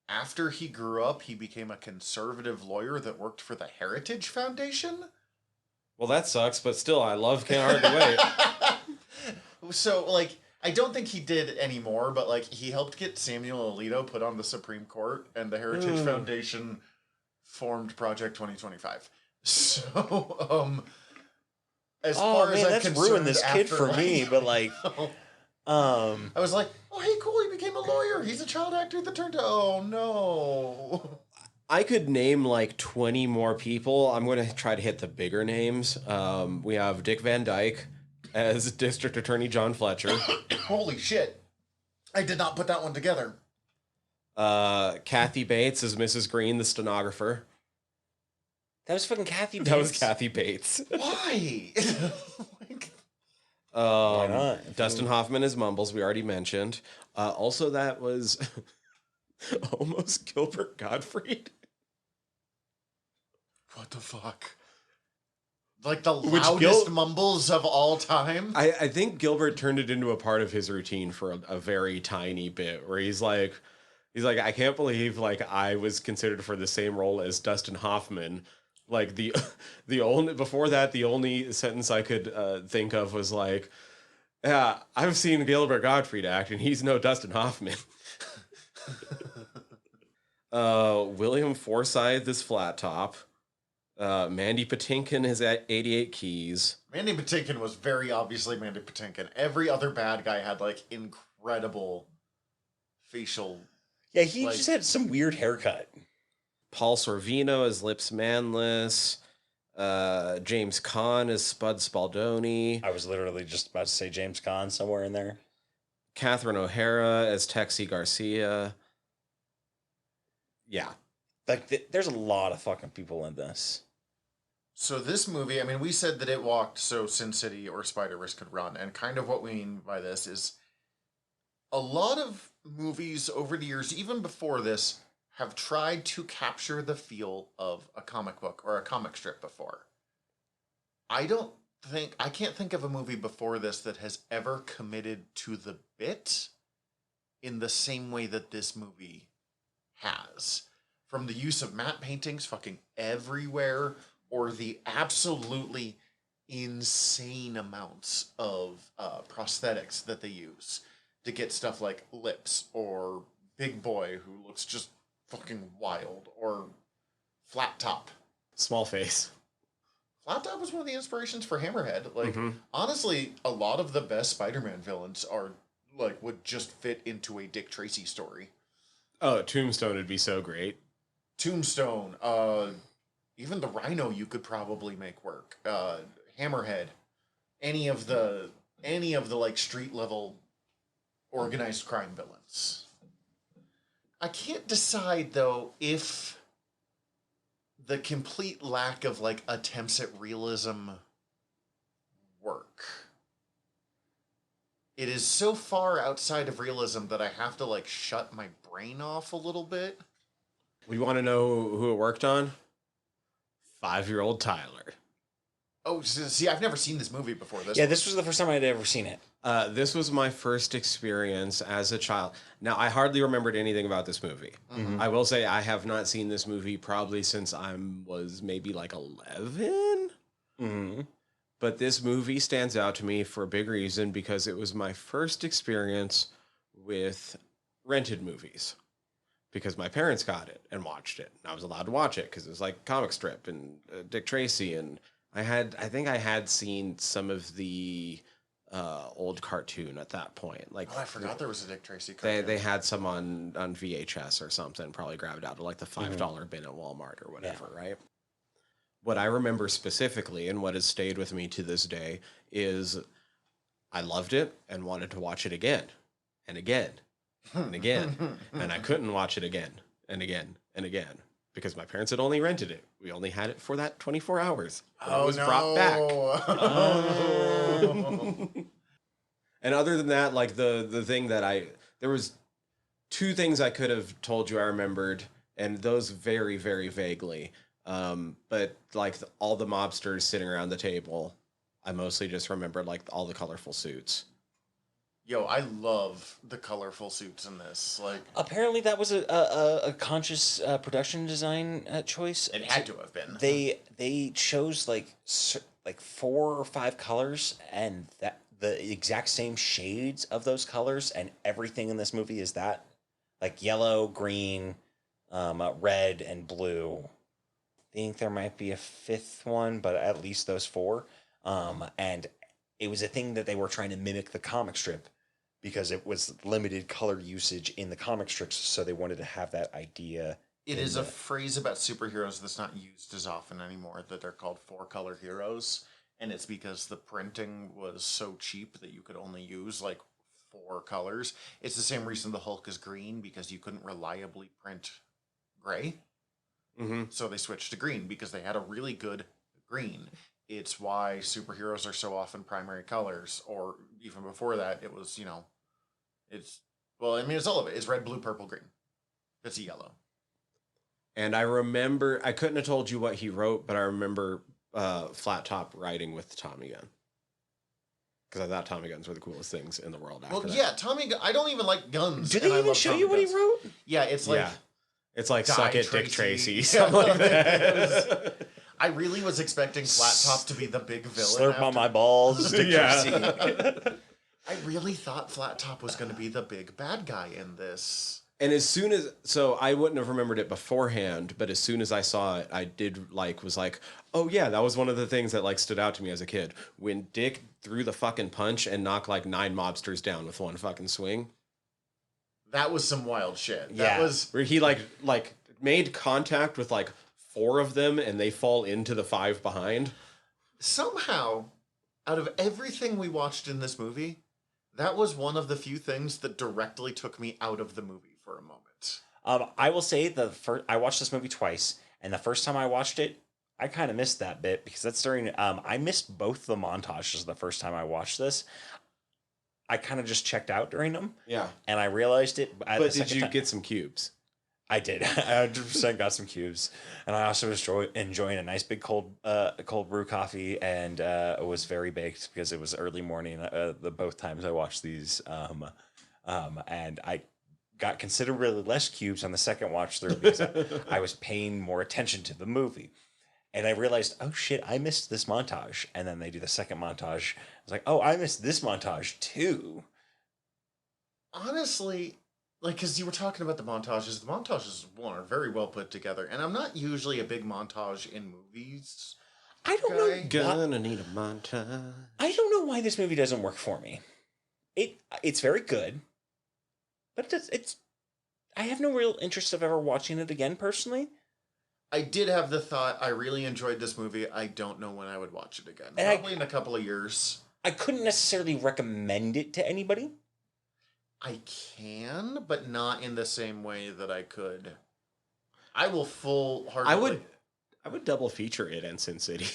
After he grew up, he became a conservative lawyer that worked for the Heritage Foundation. Well, that sucks, but still, I love Can't Hardly Wait. So, like, I don't think he did anymore, but, like, he helped get Samuel Alito put on the Supreme Court, and the Heritage Foundation formed Project 2025. So, as far as I'm that's concerned, ruined this kid after, for me, but like, I was like, oh, hey, cool, he became a lawyer. He's a child actor that turned to, oh, no. I could name like 20 more people. I'm going to try to hit the bigger names. We have Dick Van Dyke as District Attorney John Fletcher. Holy shit. I did not put that one together. Kathy Bates as Mrs. Green, the stenographer. that was fucking Kathy Bates. That was Kathy Bates. Why? Like, Why not? Dustin Hoffman as Mumbles, we already mentioned. Also, that was almost Gilbert Gottfried. what the fuck? Like the loudest mumbles of all time? I think Gilbert turned it into a part of his routine for a very tiny bit, where he's like, I can't believe like I was considered for the same role as Dustin Hoffman. Like the only before that, the only sentence I could think of was like, yeah, I've seen Gilbert Gottfried act, and he's no Dustin Hoffman. William Forsythe is Flat Top. Mandy Patinkin is at 88 Keys. Mandy Patinkin was very obviously Mandy Patinkin. Every other bad guy had like incredible facial. Yeah, he like- just had some weird haircut. Paul Sorvino as Lips Manless. James Caan as Spud Spaldoni. I was literally just about to say James Caan somewhere in there. Catherine O'Hara as Texie Garcia. Yeah. Like, there's a lot of fucking people in this. So this movie, I mean, we said that it walked so Sin City or Spider-Verse could run. And kind of what we mean by this is a lot of movies over the years, even before this, have tried to capture the feel of a comic book or a comic strip before. I can't think of a movie before this that has ever committed to the bit in the same way that this movie has. From the use of matte paintings fucking everywhere, or the absolutely insane amounts of prosthetics that they use to get stuff like lips, or Big Boy, who looks just fucking wild, or Flat Top. Small face. Flat Top was one of the inspirations for Hammerhead. Like, honestly, a lot of the best Spider-Man villains are, like, would just fit into a Dick Tracy story. Oh, Tombstone would be so great. Tombstone, even the Rhino you could probably make work. Hammerhead, any of the like street level organized crime villains. I can't decide though if the complete lack of like attempts at realism work. It is so far outside of realism that I have to like shut my brain off a little bit. We want to know who it worked on? 5-year-old Tyler. Oh, see, I've never seen this movie before. This was the first time I'd ever seen it. This was my first experience as a child. Now, I hardly remembered anything about this movie. Mm-hmm. I will say I have not seen this movie probably since I was maybe like 11. Mm-hmm. But this movie stands out to me for a big reason because it was my first experience with rented movies. Because my parents got it and watched it. And I was allowed to watch it because it was like comic strip and Dick Tracy. And I think I had seen some of the old cartoon at that point. Like, oh, I forgot there was a Dick Tracy cartoon. They had some on VHS or something, probably grabbed out of like the $5 bin at Walmart or whatever, right? What I remember specifically and what has stayed with me to this day is I loved it and wanted to watch it again and again and again. And I couldn't watch it again and again and again because my parents had only rented it. We only had it for that 24 hours. It was brought back. Oh. And other than that, like the thing that there was two things I could have told you I remembered, and those very, very vaguely. But like all the mobsters sitting around the table, I mostly just remembered like all the colorful suits. Yo, I love the colorful suits in this. Like, apparently that was a conscious production design choice. It had to have been. They chose like 4 or 5 colors, and that the exact same shades of those colors, and everything in this movie is that, like yellow, green, red, and blue. I think there might be a 5th one, but at least those 4. And it was a thing that they were trying to mimic the comic strip because it was limited color usage in the comic strips, so they wanted to have that idea. It is a phrase about superheroes that's not used as often anymore, that they're called 4-color heroes, and it's because the printing was so cheap that you could only use like 4 colors. It's the same reason the Hulk is green, because you couldn't reliably print gray. Mm-hmm. So they switched to green because they had a really good green. It's why superheroes are so often primary colors, or even before that, it was, it's all of it. It's red, blue, purple, green. It's a yellow. And I remember, I couldn't have told you what he wrote, but I remember Flat Top riding with Tommy gun. Because I thought Tommy guns were the coolest things in the world after that. Yeah, Tommy gun. I don't even like guns. Did they even show you what he wrote? Yeah, it's like... Yeah. It's like Suck It, Dick Tracy. Something like that. I really was expecting Flat Top to be the big villain. Slurp on my balls, Dick Tracy. I really thought Flat Top was going to be the big bad guy in this. And so I wouldn't have remembered it beforehand, but as soon as I saw it, I was like, oh yeah, that was one of the things that like stood out to me as a kid. When Dick threw the fucking punch and knocked like 9 mobsters down with one fucking swing. That was some wild shit. Yeah. That was where he like made contact with like 4 of them and they fall into the 5 behind. Somehow, out of everything we watched in this movie, that was one of the few things that directly took me out of the movie for a moment. I will say I watched this movie twice, and the first time I watched it, I kind of missed that bit because that's during. I missed both the montages the first time I watched this. I kind of just checked out during them. Yeah, and I realized it. But did you get some cubes? I did. I 100% got some cubes, and I also was enjoying a nice big cold brew coffee, and it was very baked because it was early morning. Both times I watched these, and I got considerably less cubes on the second watch through because I was paying more attention to the movie, and I realized, oh shit, I missed this montage, and then they do the second montage. I was like, oh, I missed this montage too. Honestly. Like, because you were talking about the montages are very well put together, and I'm not usually a big montage in movies. I don't know. Gonna need a montage. I don't know why this movie doesn't work for me. It's very good, but it's. I have no real interest of ever watching it again personally. I did have the thought, I really enjoyed this movie. I don't know when I would watch it again. And probably in a couple of years. I couldn't necessarily recommend it to anybody. I can, but not in the same way that I could. I will full-heartedly... I would double feature it and Sin City.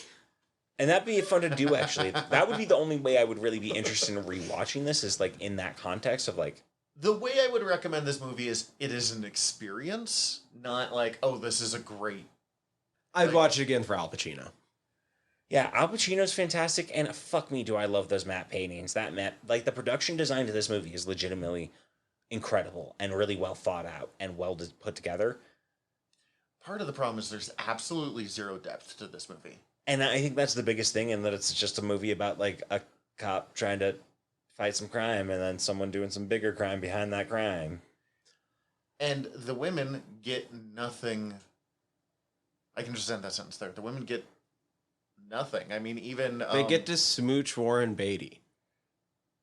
And that'd be fun to do, actually. That would be the only way I would really be interested in rewatching this, is like in that context of like... The way I would recommend this movie is it is an experience, not like, oh, this is a great... I'd watch it again for Al Pacino. Yeah, Al Pacino's fantastic, and fuck me, do I love those matte paintings. That matte, like the production design to this movie is legitimately incredible and really well thought out and put together. Part of the problem is there's absolutely zero depth to this movie. And I think that's the biggest thing, in that it's just a movie about like a cop trying to fight some crime and then someone doing some bigger crime behind that crime. And the women get nothing. I can just end that sentence there. The women get nothing. I mean, even They get to smooch Warren Beatty.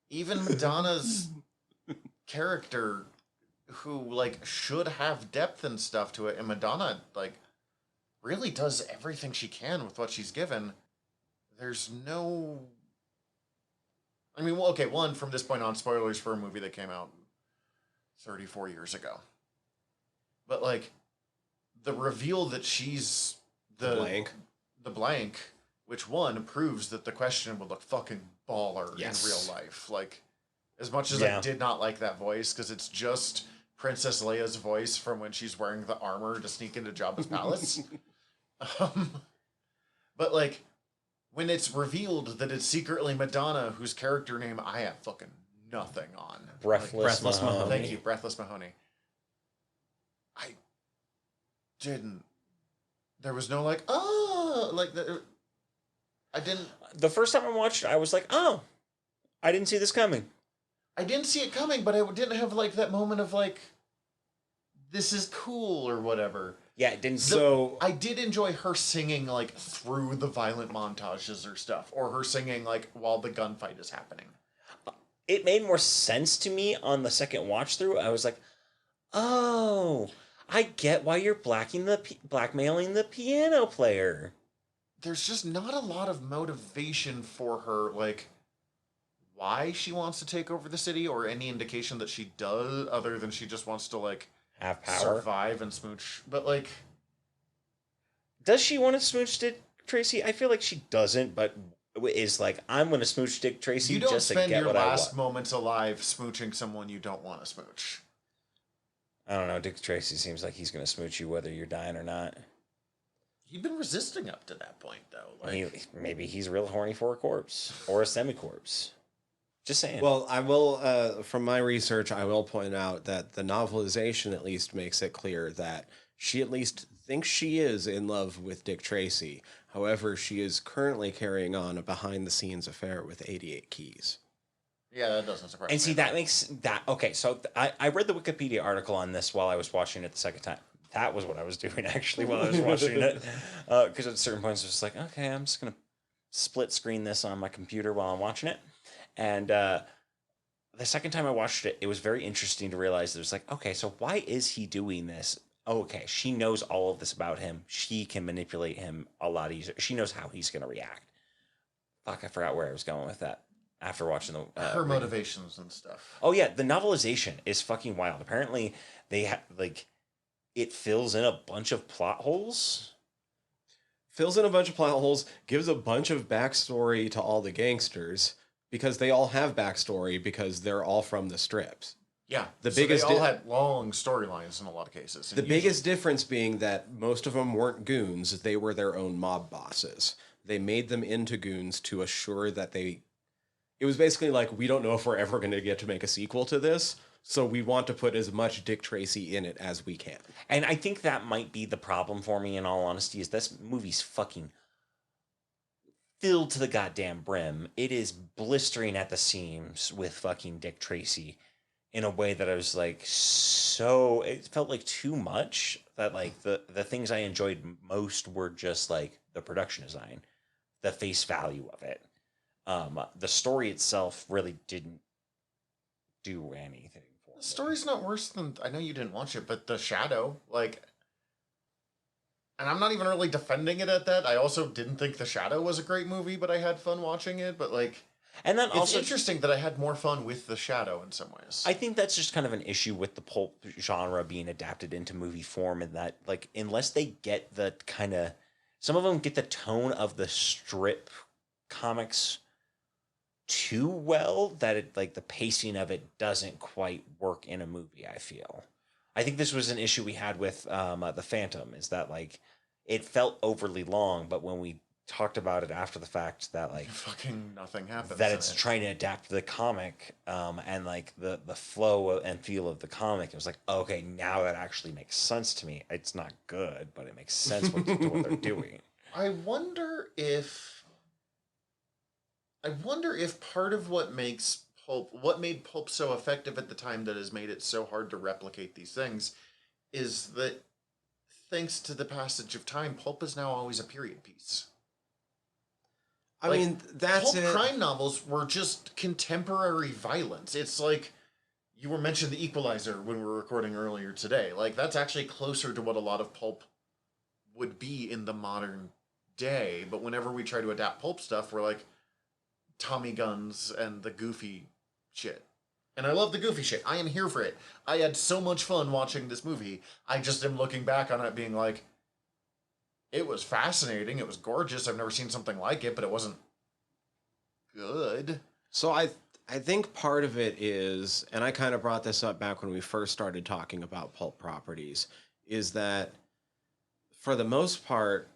even Madonna's character, who like should have depth and stuff to it, and Madonna like really does everything she can with what she's given. There's no. I mean, well, okay, one, from this point on, spoilers for a movie that came out 34 years ago. But like the reveal that she's the blank, which one proves that the question would look fucking baller in real life. Like, as much as I did not like that voice, because it's just Princess Leia's voice from when she's wearing the armor to sneak into Jabba's palace. But like, when it's revealed that it's secretly Madonna, whose character name I have fucking nothing on. Breathless Mahoney. Thank you, Breathless Mahoney. I didn't. There was no like, oh, like I didn't. The first time I watched it, I was like, oh, I didn't see this coming. I didn't see it coming, but I didn't have like that moment of like, this is cool or whatever. Yeah, it didn't. So I did enjoy her singing like through the violent montages or stuff, or her singing like while the gunfight is happening. It made more sense to me on the second watch through. I was like, oh, I get why you're blackmailing the piano player. There's just not a lot of motivation for her, like why she wants to take over the city, or any indication that she does, other than she just wants to like Have power. survive and smooch. But like, does she want to smooch Dick Tracy? I feel like she doesn't, but is like, I'm going to smooch Dick Tracy you don't just to spend get your what I last want. moments alive smooching someone you don't want to smooch. I don't know. Dick Tracy seems like he's going to smooch you whether you're dying or not. He'd been resisting up to that point, though. Like, Maybe he's real horny for a corpse or a semi-corpse. Just saying. Well, I will, from my research, I will point out that the novelization at least makes it clear that she at least thinks she is in love with Dick Tracy. However, she is currently carrying on a behind-the-scenes affair with 88 Keys. yeah, that doesn't surprise me. And see, that makes that okay. So I read the Wikipedia article on this while I was watching it the second time. That was what I was doing actually while I was watching it, because at certain points I was like, okay, I'm just gonna split screen this on my computer while I'm watching it. And the second time I watched it, it was very interesting to realize that it was like, okay, so why is he doing this? Oh, okay, she knows all of this about him. She can manipulate him a lot easier. She knows how he's gonna react. Fuck, I forgot where I was going with that after watching the her motivations and stuff. Oh yeah, the novelization is fucking wild. Apparently, they like it fills in a bunch of plot holes. Fills in a bunch of plot holes, gives a bunch of backstory to all the gangsters, because they all have backstory because they're all from the strips. Yeah, The so biggest they all di- had long storylines in a lot of cases. The biggest difference being that most of them weren't goons, they were their own mob bosses. They made them into goons to assure that they... It was basically like, we don't know if we're ever going to get to make a sequel to this, so we want to put as much Dick Tracy in it as we can. And I think that might be the problem for me, in all honesty, is this movie's fucking filled to the goddamn brim. It is blistering at the seams with fucking Dick Tracy in a way that I was like, so it felt like too much, that like the things I enjoyed most were just like the production design, the face value of it. The story itself really didn't do anything for me. The story's not worse than, I know you didn't watch it, but The Shadow, like, and I'm not even really defending it at that. I also didn't think The Shadow was a great movie, but I had fun watching it. But like, And then it's also, interesting that I had more fun with The Shadow in some ways. I think that's just kind of an issue with the pulp genre being adapted into movie form, in that, like, unless they get the kind of, some of them get the tone of the strip comics too well, that it, like, the pacing of it doesn't quite work in a movie, I feel. I think this was an issue we had with the Phantom, is that, like, it felt overly long, but when we talked about it after the fact that like fucking nothing happens. That it's trying to adapt to the comic, and like the flow and feel of the comic. It was like, okay, now that actually makes sense to me. It's not good, but it makes sense what they're doing. I wonder if part of what made Pulp so effective at the time that has made it so hard to replicate these things is that thanks to the passage of time, Pulp is now always a period piece. I mean, that's Pulp it. crime novels were just contemporary violence. It's like you were mentioning The Equalizer when we were recording earlier today. Like that's actually closer to what a lot of pulp would be in the modern day. But whenever we try to adapt pulp stuff, we're like Tommy guns and the goofy shit. And I love the goofy shit. I am here for it. I had so much fun watching this movie. I just am looking back on it being like, it was fascinating. It was gorgeous. I've never seen something like it, but it wasn't good. So I think part of it is, and I kind of brought this up back when we first started talking about pulp properties, is that for the most part,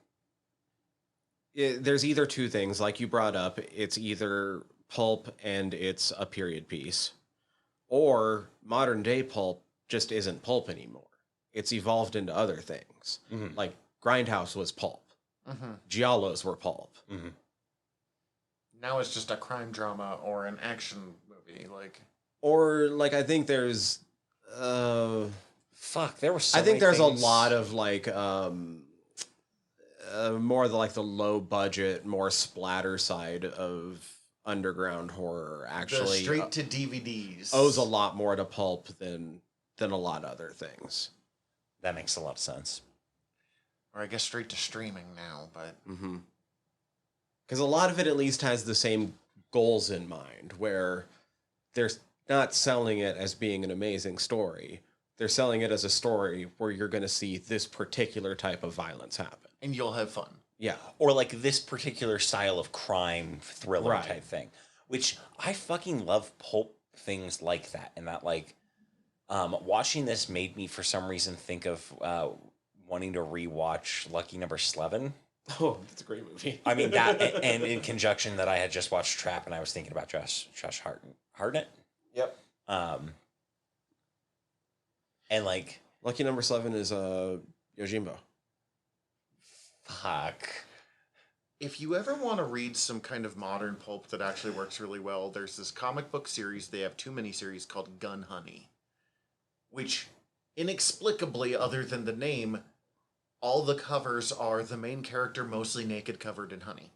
there's either two things, like you brought up. It's either pulp and it's a period piece, or modern day pulp just isn't pulp anymore. It's evolved into other things. Mm-hmm. Like Grindhouse was pulp. Mm-hmm. Giallos were pulp. Mm-hmm. Now it's just a crime drama or an action movie, Or like I think there's fuck, there were so I think many there's things. a lot of like more like the low budget, more splatter side of underground horror actually the straight to DVDs owes a lot more to pulp than a lot of other things. That makes a lot of sense. Or I guess straight to streaming now, but Because a lot of it at least has the same goals in mind, where they're not selling it as being an amazing story. They're selling it as a story where you're going to see this particular type of violence happen. and you'll have fun. Yeah. Or like this particular style of crime thriller Right. type thing, which I fucking love pulp things like that. And that like watching this made me for some reason think of wanting to rewatch Lucky Number 11. Oh, that's a great movie. I mean that, and in conjunction that I had just watched Trap, and I was thinking about Josh Hartnett. Yep. And like Lucky Number 7 is Yojimbo. fuck. If you ever want to read some kind of modern pulp that actually works really well, there's this comic book series. They have 2 miniseries called Gun Honey, which inexplicably, other than the name, all the covers are the main character mostly naked, covered in honey.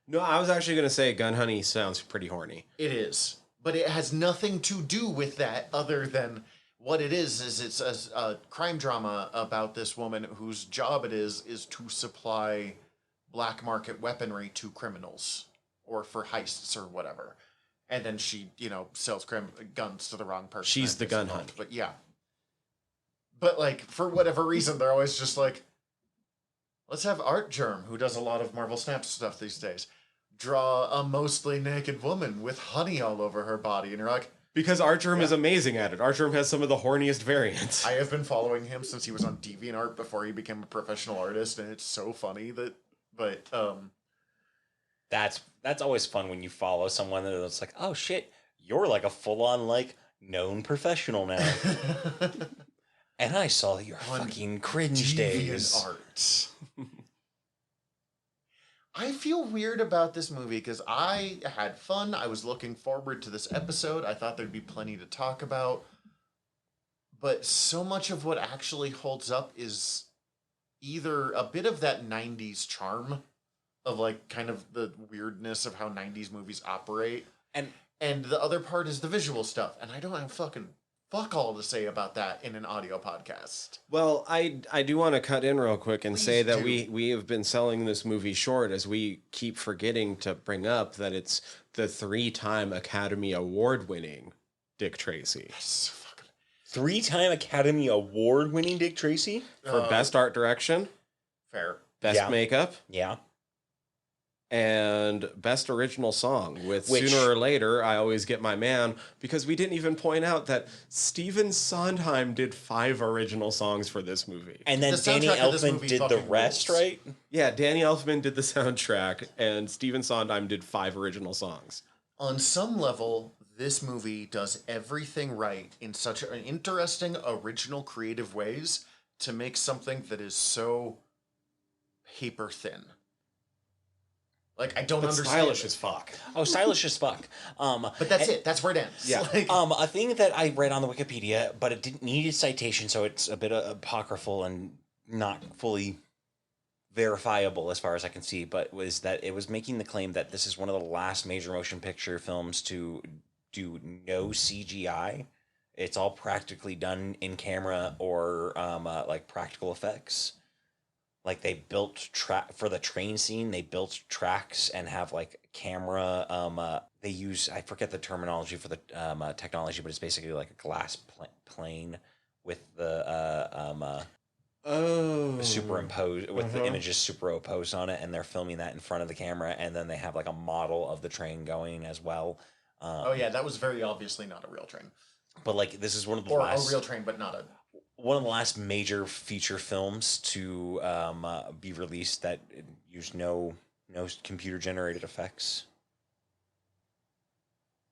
No, I was actually going to say Gun Honey sounds pretty horny. It is, but it has nothing to do with that other than what it is it's a crime drama about this woman whose job it is to supply black market weaponry to criminals or for heists or whatever. And then she, sells guns to the wrong person. She's the gun honey. But yeah. But like, for whatever reason, they're always just like, let's have Art Germ, who does a lot of Marvel Snap stuff these days, draw a mostly naked woman with honey all over her body. And you're like, Because Archerm is amazing at it. Archerm has some of the horniest variants. I have been following him since he was on DeviantArt before he became a professional artist, and it's so funny that, That's always fun when you follow someone that's like, oh shit, you're like a full on like known professional now. And I saw your fucking cringe days. DeviantArt. I feel weird about this movie because I had fun. I was looking forward to this episode. I thought there'd be plenty to talk about. But so much of what actually holds up is either a bit of that 90s charm of like kind of the weirdness of how 90s movies operate. And the other part is the visual stuff. And I don't have fucking fuck all to say about that in an audio podcast. Well, I do want to cut in real quick and say that do. we have been selling this movie short as we keep forgetting to bring up that it's the 3-time Academy Award winning Dick Tracy. So fucking 3-time Academy Award winning Dick Tracy? For best art direction, fair. best Yeah. makeup, Yeah. and Best Original Song with Which- Sooner or Later, I Always Get My Man, because we didn't even point out that Stephen Sondheim did 5 original songs for this movie. And then The Danny soundtrack of this Elfman movie did the fucking rest, rules. right? Yeah, Danny Elfman did the soundtrack, and Stephen Sondheim did 5 original songs. On some level, this movie does everything right in such an interesting, original, creative ways to make something that is so paper thin. Like, I don't But understand stylish it. as fuck. Oh, stylish as fuck. But that's it. That's where it ends. Yeah. Like, A thing that I read on the Wikipedia, but it didn't need a citation, so it's a bit apocryphal and not fully verifiable as far as I can see, but was that it was making the claim that this is one of the last major motion picture films to do no CGI. It's all practically done in camera or like practical effects. Like they built for the train scene, they built tracks and have like camera. They use, I forget the terminology for the technology, but it's basically like a glass plane with the superimposed with the images superimposed on it, and they're filming that in front of the camera, and then they have like a model of the train going as well. oh yeah, that was very obviously not a real train. But like this is one of the Or last a real train, but not a... one of the last major feature films to be released that used no computer generated effects.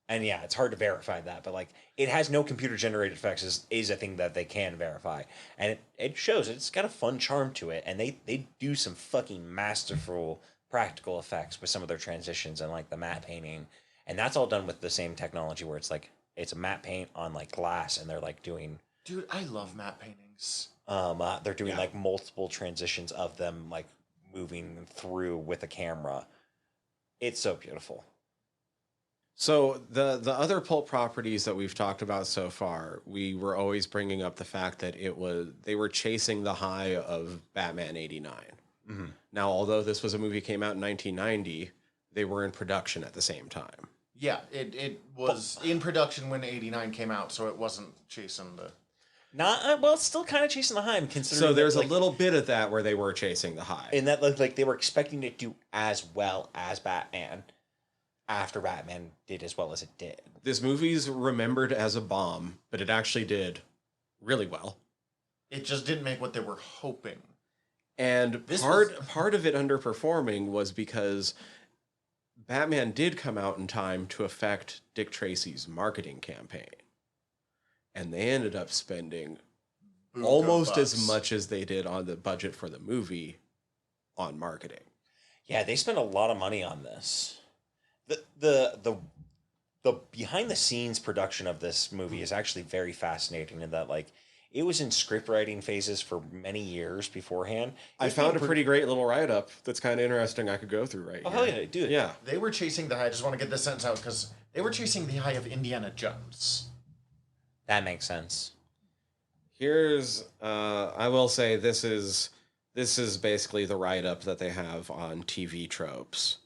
And yeah, it's hard to verify that, but like it has no computer generated effects is a thing that they can verify, and it shows. It's got a fun charm to it, and they do some fucking masterful practical effects with some of their transitions and like the matte painting, and that's all done with the same technology where it's like it's a matte paint on like glass, and they're like doing. Dude, I love matte paintings. They're doing like multiple transitions of them like moving through with a camera. It's so beautiful. So the other pulp properties that we've talked about so far, we were always bringing up the fact that they were chasing the high of Batman '89. Mm-hmm. Now, although this was a movie that came out in 1990, they were in production at the same time. Yeah, it was in production when '89 came out, so it wasn't chasing the... Not well, it's still kind of chasing the high. Considering So there's that, like, a little bit of that where they were chasing the high. in that like they were expecting it to do as well as Batman after Batman did as well as it did. This movie's remembered as a bomb, but it actually did really well. It just didn't make what they were hoping. And This part of it underperforming was because Batman did come out in time to affect Dick Tracy's marketing campaign. And they ended up spending almost as much as they did on the budget for the movie on marketing. Yeah, they spent a lot of money on this. The behind the scenes production of this movie is actually very fascinating in that like it was in script writing phases for many years beforehand. I found a pretty great little write-up that's kind of interesting I could go through right Oh here. hell yeah, dude. Yeah. They were chasing the high. I just want to get this sentence out because they were chasing the high of Indiana Jones. That makes sense. Here's I will say this is basically the write-up that they have on TV tropes,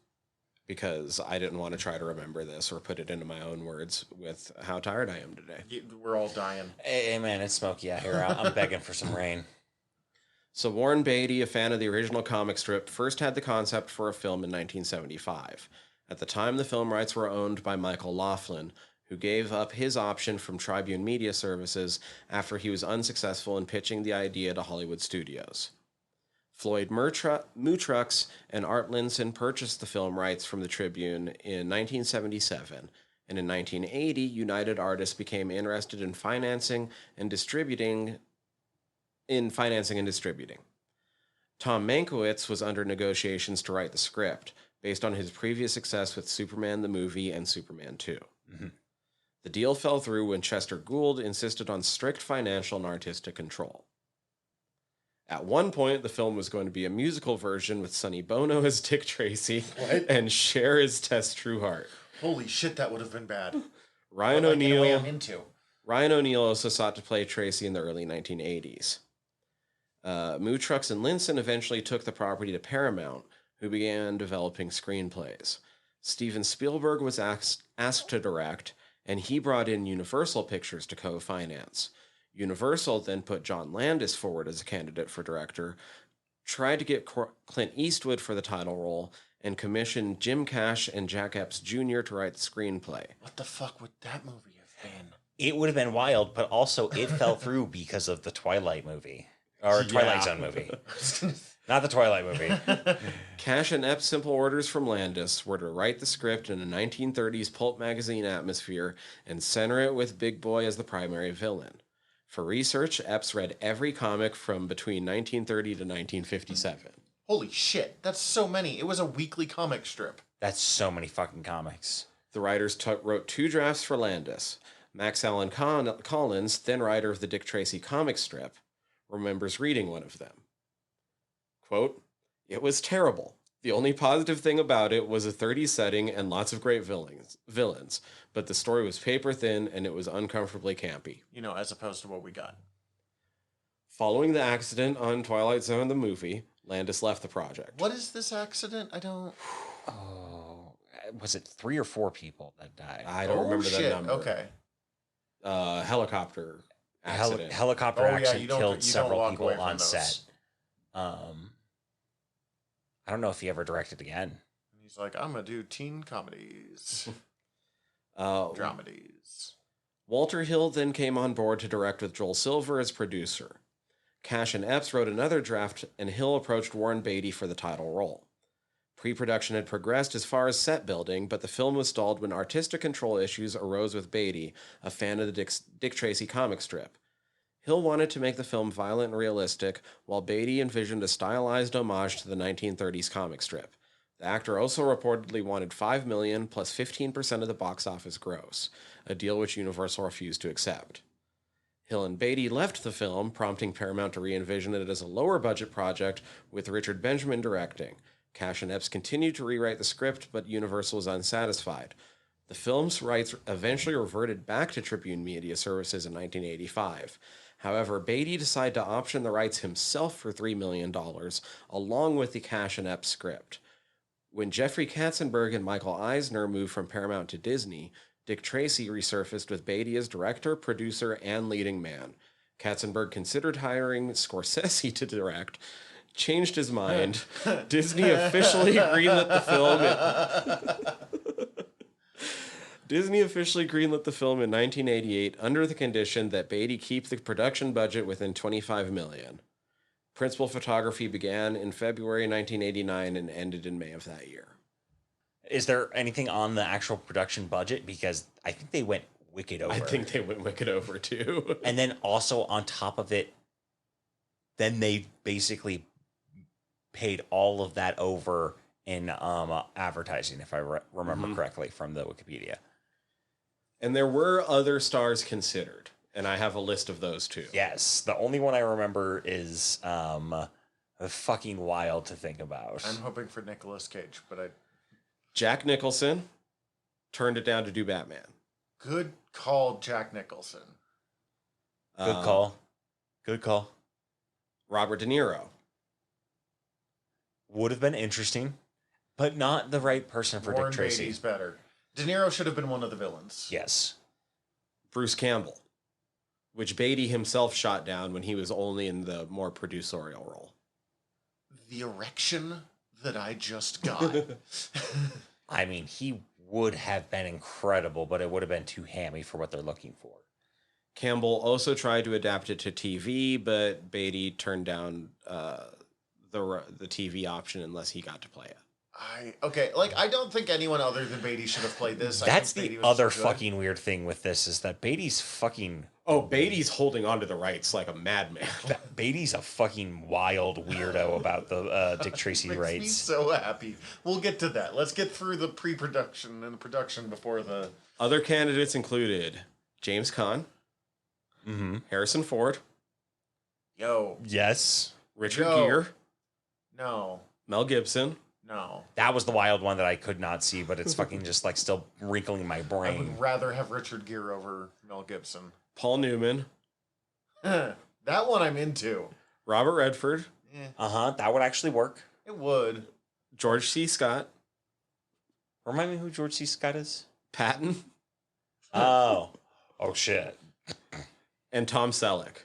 because I didn't want to try to remember this or put it into my own words with how tired I am today. We're all dying. Hey man, it's smoky out here. I'm begging for some rain. So Warren Beatty, a fan of the original comic strip, first had the concept for a film in 1975. At the time, the film rights were owned by Michael Laughlin, who gave up his option from Tribune Media Services after he was unsuccessful in pitching the idea to Hollywood studios. Floyd Mutrux and Art Linson purchased the film rights from the Tribune in 1977, and in 1980, United Artists became interested in financing and distributing. Tom Mankiewicz was under negotiations to write the script, based on his previous success with Superman the Movie and Superman 2. Mm-hmm. The deal fell through when Chester Gould insisted on strict financial and artistic control. At one point, the film was going to be a musical version with Sonny Bono as Dick Tracy and Cher as Tess Trueheart. Holy shit, that would have been bad. Ryan But, like, in a way I'm O'Neal into. Ryan O'Neal also sought to play Tracy in the early 1980s. Mutrux and Linson eventually took the property to Paramount, who began developing screenplays. Steven Spielberg was asked to direct, and he brought in Universal Pictures to co-finance. Universal then put John Landis forward as a candidate for director, tried to get Clint Eastwood for the title role, and commissioned Jim Cash and Jack Epps Jr. to write the screenplay. What the fuck would that movie have been? It would have been wild, but also it fell through because of the Twilight movie. Or Twilight Zone movie. Not the Twilight movie. Cash and Epps' simple orders from Landis were to write the script in a 1930s pulp magazine atmosphere and center it with Big Boy as the primary villain. For research, Epps read every comic from between 1930 to 1957. Holy shit, that's so many. It was a weekly comic strip. That's so many fucking comics. The writers wrote 2 drafts for Landis. Max Allan Collins, then writer of the Dick Tracy comic strip, remembers reading one of them. Quote, "It was terrible. The only positive thing about it was a 30s setting and lots of great villains, but the story was paper thin and it was uncomfortably campy." You know, as opposed to what we got. Following the accident on Twilight Zone the movie, Landis left the project. What is this accident? I don't... Oh, was it 3 or 4 people that died? I don't remember that number. Okay. Helicopter accident. Helicopter accident killed you don't several walk people away from on those. set. I don't know if he ever directed again. He's like, I'm going to do teen comedies. Dramedies. Walter Hill then came on board to direct with Joel Silver as producer. Cash and Epps wrote another draft, and Hill approached Warren Beatty for the title role. Pre-production had progressed as far as set building, but the film was stalled when artistic control issues arose with Beatty, a fan of the Dick Tracy comic strip. Hill wanted to make the film violent and realistic, while Beatty envisioned a stylized homage to the 1930s comic strip. The actor also reportedly wanted $5 million plus 15% of the box office gross, a deal which Universal refused to accept. Hill and Beatty left the film, prompting Paramount to re-envision it as a lower-budget project with Richard Benjamin directing. Cash and Epps continued to rewrite the script, but Universal was unsatisfied. The film's rights eventually reverted back to Tribune Media Services in 1985. However, Beatty decided to option the rights himself for $3 million, along with the Cash and Epps script. When Jeffrey Katzenberg and Michael Eisner moved from Paramount to Disney, Dick Tracy resurfaced with Beatty as director, producer, and leading man. Katzenberg considered hiring Scorsese to direct, changed his mind. Disney officially greenlit the film. Disney officially greenlit the film in 1988 under the condition that Beatty keep the production budget within $25 million. Principal photography began in February 1989 and ended in May of that year. Is there anything on the actual production budget? Because I think they went wicked over. I think they went wicked over too. And then also on top of it, then they basically paid all of that over in advertising, if I remember correctly from the Wikipedia. And there were other stars considered, and I have a list of those too. Yes, the only one I remember is fucking wild to think about. I'm hoping for Nicolas Cage, but Jack Nicholson turned it down to do Batman. Good call, Jack Nicholson. Good call. Good call. Robert De Niro. Would have been interesting, but not the right person for Warren Dick Tracy. Beatty's better. De Niro should have been one of the villains. Yes. Bruce Campbell, which Beatty himself shot down when he was only in the more producerial role. The erection that I just got. I mean, he would have been incredible, but it would have been too hammy for what they're looking for. Campbell also tried to adapt it to TV, but Beatty turned down the TV option unless he got to play it. I don't think anyone other than Beatty should have played this. That's I think the Beatty was other too good. fucking weird thing with this is that Beatty's fucking... Oh, Beatty's holding on to the rights like a madman. Beatty's a fucking wild weirdo about the Dick Tracy Makes rights. me so happy. We'll get to that. Let's get through the pre-production and the production before the... Other candidates included James Caan, Harrison Ford, Yes. Richard Yo. Gere, No. Mel Gibson, No. That was the wild one that I could not see, but it's fucking just like still wrinkling my I brain. would rather have Richard Gere over Mel Gibson. Paul Newman, That one I'm into. Robert Redford, That would actually work. It would. George C. Scott, Remind me who George C. Scott is? Patton, Oh shit. and Tom Selleck.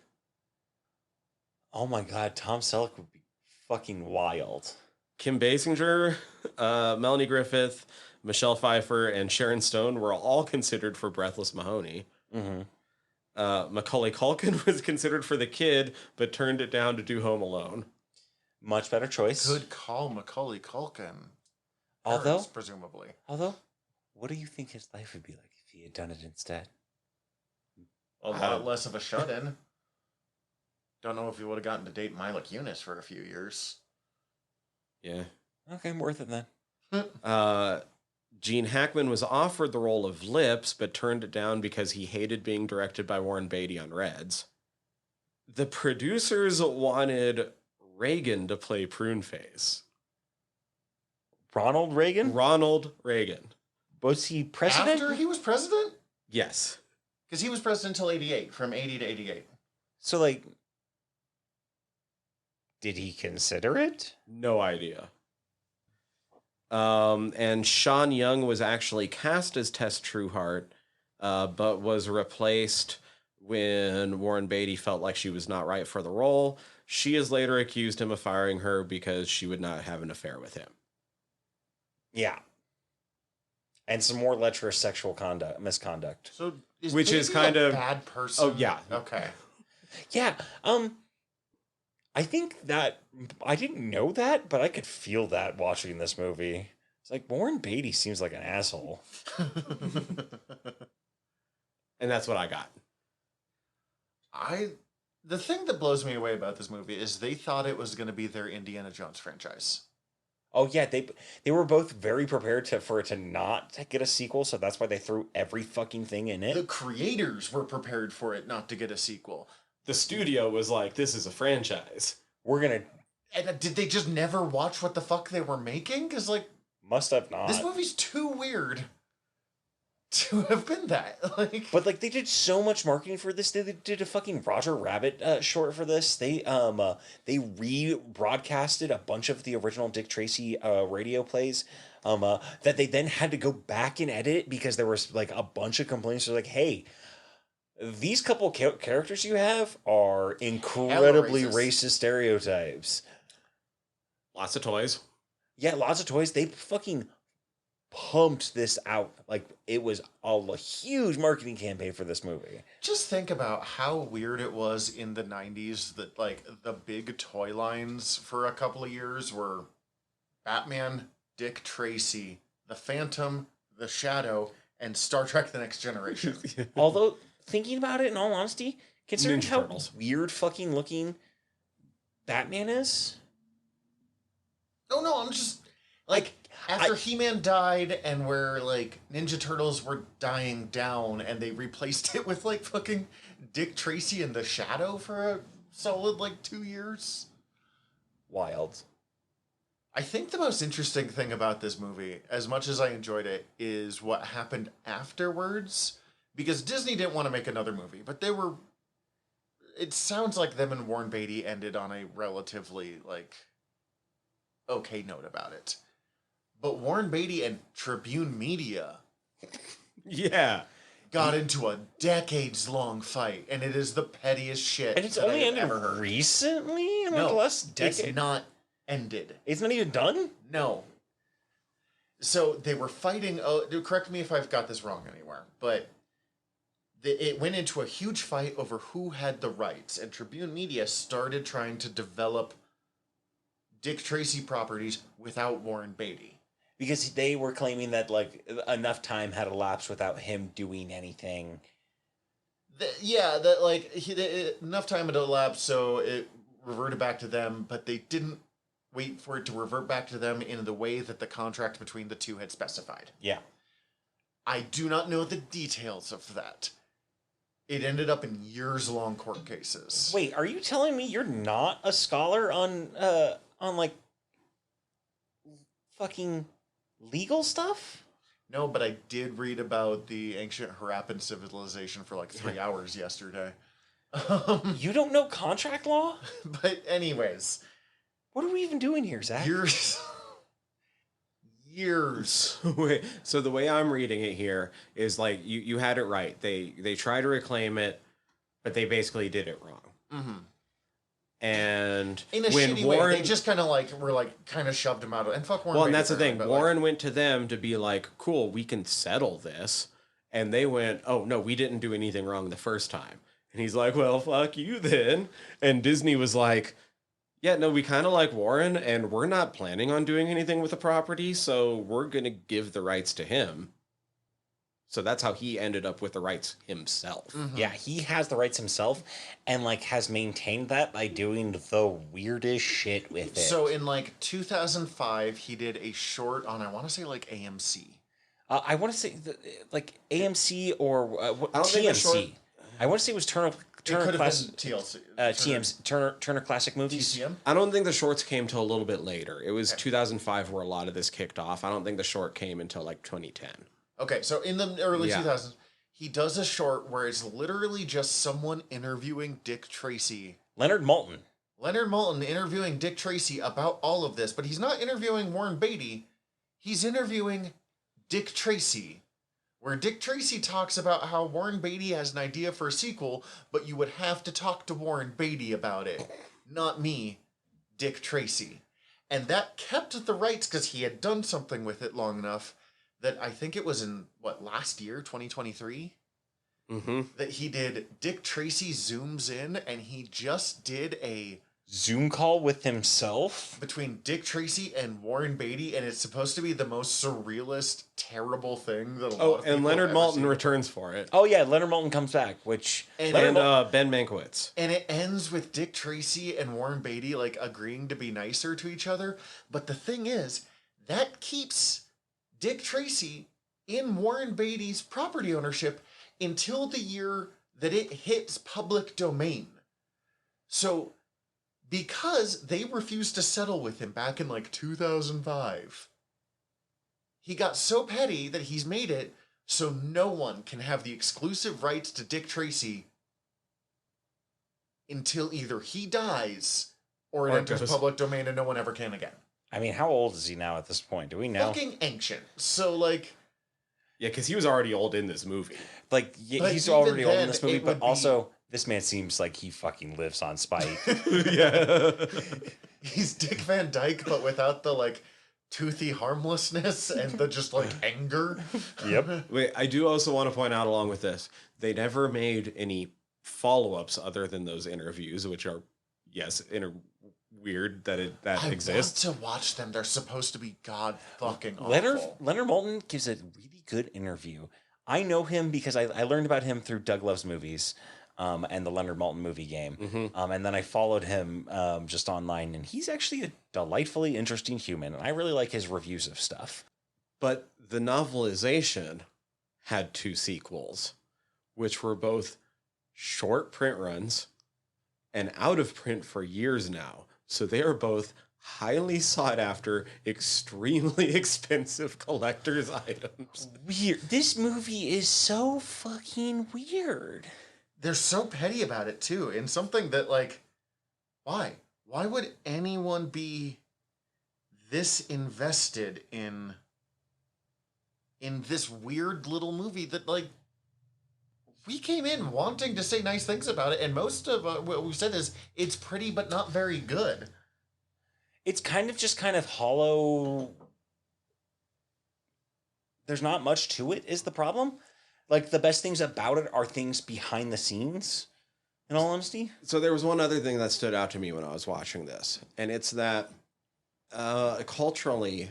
Oh my god, Tom Selleck would be fucking wild. Kim Basinger, Melanie Griffith, Michelle Pfeiffer, and Sharon Stone were all considered for Breathless Mahoney. Mm-hmm. Macaulay Culkin was considered for The Kid, but turned it down to do Home Alone. Much better choice. Good call, Macaulay Culkin. Although, Parents, presumably. What do you think his life would be like if he had done it instead? A lot less of a shut-in. Don't know if he would have gotten to date Mila Kunis for a few years. Yeah. Okay, I'm worth it then. Gene Hackman was offered the role of Lips, but turned it down because he hated being directed by Warren Beatty on Reds. The producers wanted Reagan to play Pruneface. Ronald Reagan? Ronald Reagan. Was he president? After he was president? Yes. Because he was president until 88, from 80 to 88. So, like, did he consider it? No idea. And Sean Young was actually cast as Tess Trueheart, but was replaced when Warren Beatty felt like she was not right for the role. She has later accused him of firing her because she would not have an affair with him. Yeah. And some more lecherous sexual misconduct. So, Which is kind a of bad person? Oh, yeah. Okay. Yeah. I think that I didn't know that, but I could feel that watching this movie. It's like Warren Beatty seems like an asshole. And that's what I got. The thing that blows me away about this movie is they thought it was going to be their Indiana Jones franchise. Oh yeah, they were both very prepared for it to not get a sequel, so that's why they threw every fucking thing in it. The creators were prepared for it not to get a sequel. The studio was like, this is a franchise. We're gonna. And did they just never watch what the fuck they were making? Because, like, Must have not. this movie's too weird to have been that. Like, But like they did so much marketing for this. They did a fucking Roger Rabbit short for this. They rebroadcasted a bunch of the original Dick Tracy radio plays. That they then had to go back and edit because there was like a bunch of complaints. They're like, hey, these couple characters you have are incredibly racist stereotypes. Lots of toys. Yeah, lots of toys. They fucking pumped this out. Like, it was a huge marketing campaign for this movie. just think about how weird it was in the 90s that, like, the big toy lines for a couple of years were Batman, Dick Tracy, The Phantom, The Shadow, and Star Trek The Next Generation. Although, thinking about it, in all honesty, considering Ninja how Turtles. weird fucking looking Batman is, No, I'm just, like, after He-Man died and where, like, Ninja Turtles were dying down and they replaced it with, like, fucking Dick Tracy and The Shadow for a solid, like, 2 years. wild. I think the most interesting thing about this movie, as much as I enjoyed it, is what happened afterwards. Because Disney didn't want to make another movie, but they were... It sounds like them and Warren Beatty ended on a relatively, like, okay note about it. But Warren Beatty and Tribune Media Yeah. got into a decades-long fight, and it is the pettiest shit And it's that only I've ended ever heard. recently, in like No, the last decade. it's not ended. It's not even done? No. So they were fighting. Oh, correct me if I've got this wrong anywhere, but it went into a huge fight over who had the rights, and Tribune Media started trying to develop Dick Tracy properties without Warren Beatty. Because they were claiming that, like, enough time had elapsed without him doing anything. Enough time had elapsed, so it reverted back to them, but they didn't wait for it to revert back to them in the way that the contract between the two had specified. Yeah. I do not know the details of that. It ended up in years-long court cases. Wait, are you telling me you're not a scholar on like fucking legal stuff? No, but I did read about the ancient Harappan civilization for like 3 hours yesterday. You don't know contract law? But anyways, What are we even doing here, Zach? Years. So the way I'm reading it here is like you had it right. They try to reclaim it, but they basically did it wrong. Mm-hmm. And in a when shitty Warren, way, they just kind of like were like kind of shoved him out of. And fuck Warren. well, and Beatty that's the for it, thing. but, Warren like, went to them to be like, "Cool, we can settle this," and they went, "Oh no, we didn't do anything wrong the first time." And he's like, "Well, fuck you then." And Disney was like, "Yeah, no, we kind of like Warren, and we're not planning on doing anything with the property, so we're gonna give the rights to him." So that's how he ended up with the rights himself. mhm. Yeah, he has the rights himself, and like has maintained that by doing the weirdest shit with it. So in like 2005, he did a short on, I want to say like AMC. I want to say like AMC or what, I don't think the TMC. short- I want to say it was Turner It could have Classic, been TLC. TMC, Turner Classic Movies. TCM. I don't think the shorts came till a little bit later. It was 2005 where a lot of this kicked off. I don't think the short came until like 2010. Okay, so in the early Yeah. 2000s, he does a short where it's literally just someone interviewing Dick Tracy. Leonard Maltin. Leonard Maltin interviewing Dick Tracy about all of this, but he's not interviewing Warren Beatty. He's interviewing Dick Tracy, where Dick Tracy talks about how Warren Beatty has an idea for a sequel, but you would have to talk to Warren Beatty about it, not me, Dick Tracy. And that kept the rights because he had done something with it long enough that I think it was in, last year, 2023? Mm-hmm. That he did Dick Tracy Zooms In, and he just did a Zoom call with himself. between Dick Tracy and Warren Beatty, and it's supposed to be the most surrealist, terrible thing that a lot Oh, of people and Leonard have ever Maltin seen. returns for it. Oh yeah, Leonard Maltin comes back, which And- Leonard And Ben Mankiewicz. And it ends with Dick Tracy and Warren Beatty like agreeing to be nicer to each other. But the thing is, that keeps Dick Tracy in Warren Beatty's property ownership until the year that it hits public domain. So, because they refused to settle with him back in like 2005, he got so petty that he's made it so no one can have the exclusive rights to Dick Tracy until either he dies or it Or enters goes- public domain and no one ever can again. I mean, how old is he now at this point? Do we know? Fucking ancient. So, like, Yeah, because he was already old in this movie. Like But he's even already old in then, this movie, it but would be- also this man seems like he fucking lives on spite. Yeah. he's Dick Van Dyke, but without the, like, toothy harmlessness and the just, like, anger. Yep. Wait, I do also want to point out along with this, they never made any follow-ups other than those interviews, which are, yes, weird that I exists. want to watch them. They're supposed to be god fucking awful. Leonard Maltin gives a really good interview. I know him because I learned about him through Doug Loves Movies, and the Leonard Maltin movie game. Mhm. And then I followed him just online, and he's actually a delightfully interesting human, and I really like his reviews of stuff. But the novelization had 2 sequels, which were both short print runs and out of print for years now. So they are both highly sought after, extremely expensive collector's items. Weird. This movie is so fucking weird. They're so petty about it, too. In something that, like, why? Why would anyone be this invested in this weird little movie that, like, we came in wanting to say nice things about it, and most of what we've said is it's pretty but not very good. It's kind of hollow. There's not much to it, is the problem. Like, the best things about it are things behind the scenes, in all honesty. So there was one other thing that stood out to me when I was watching this, and it's that culturally,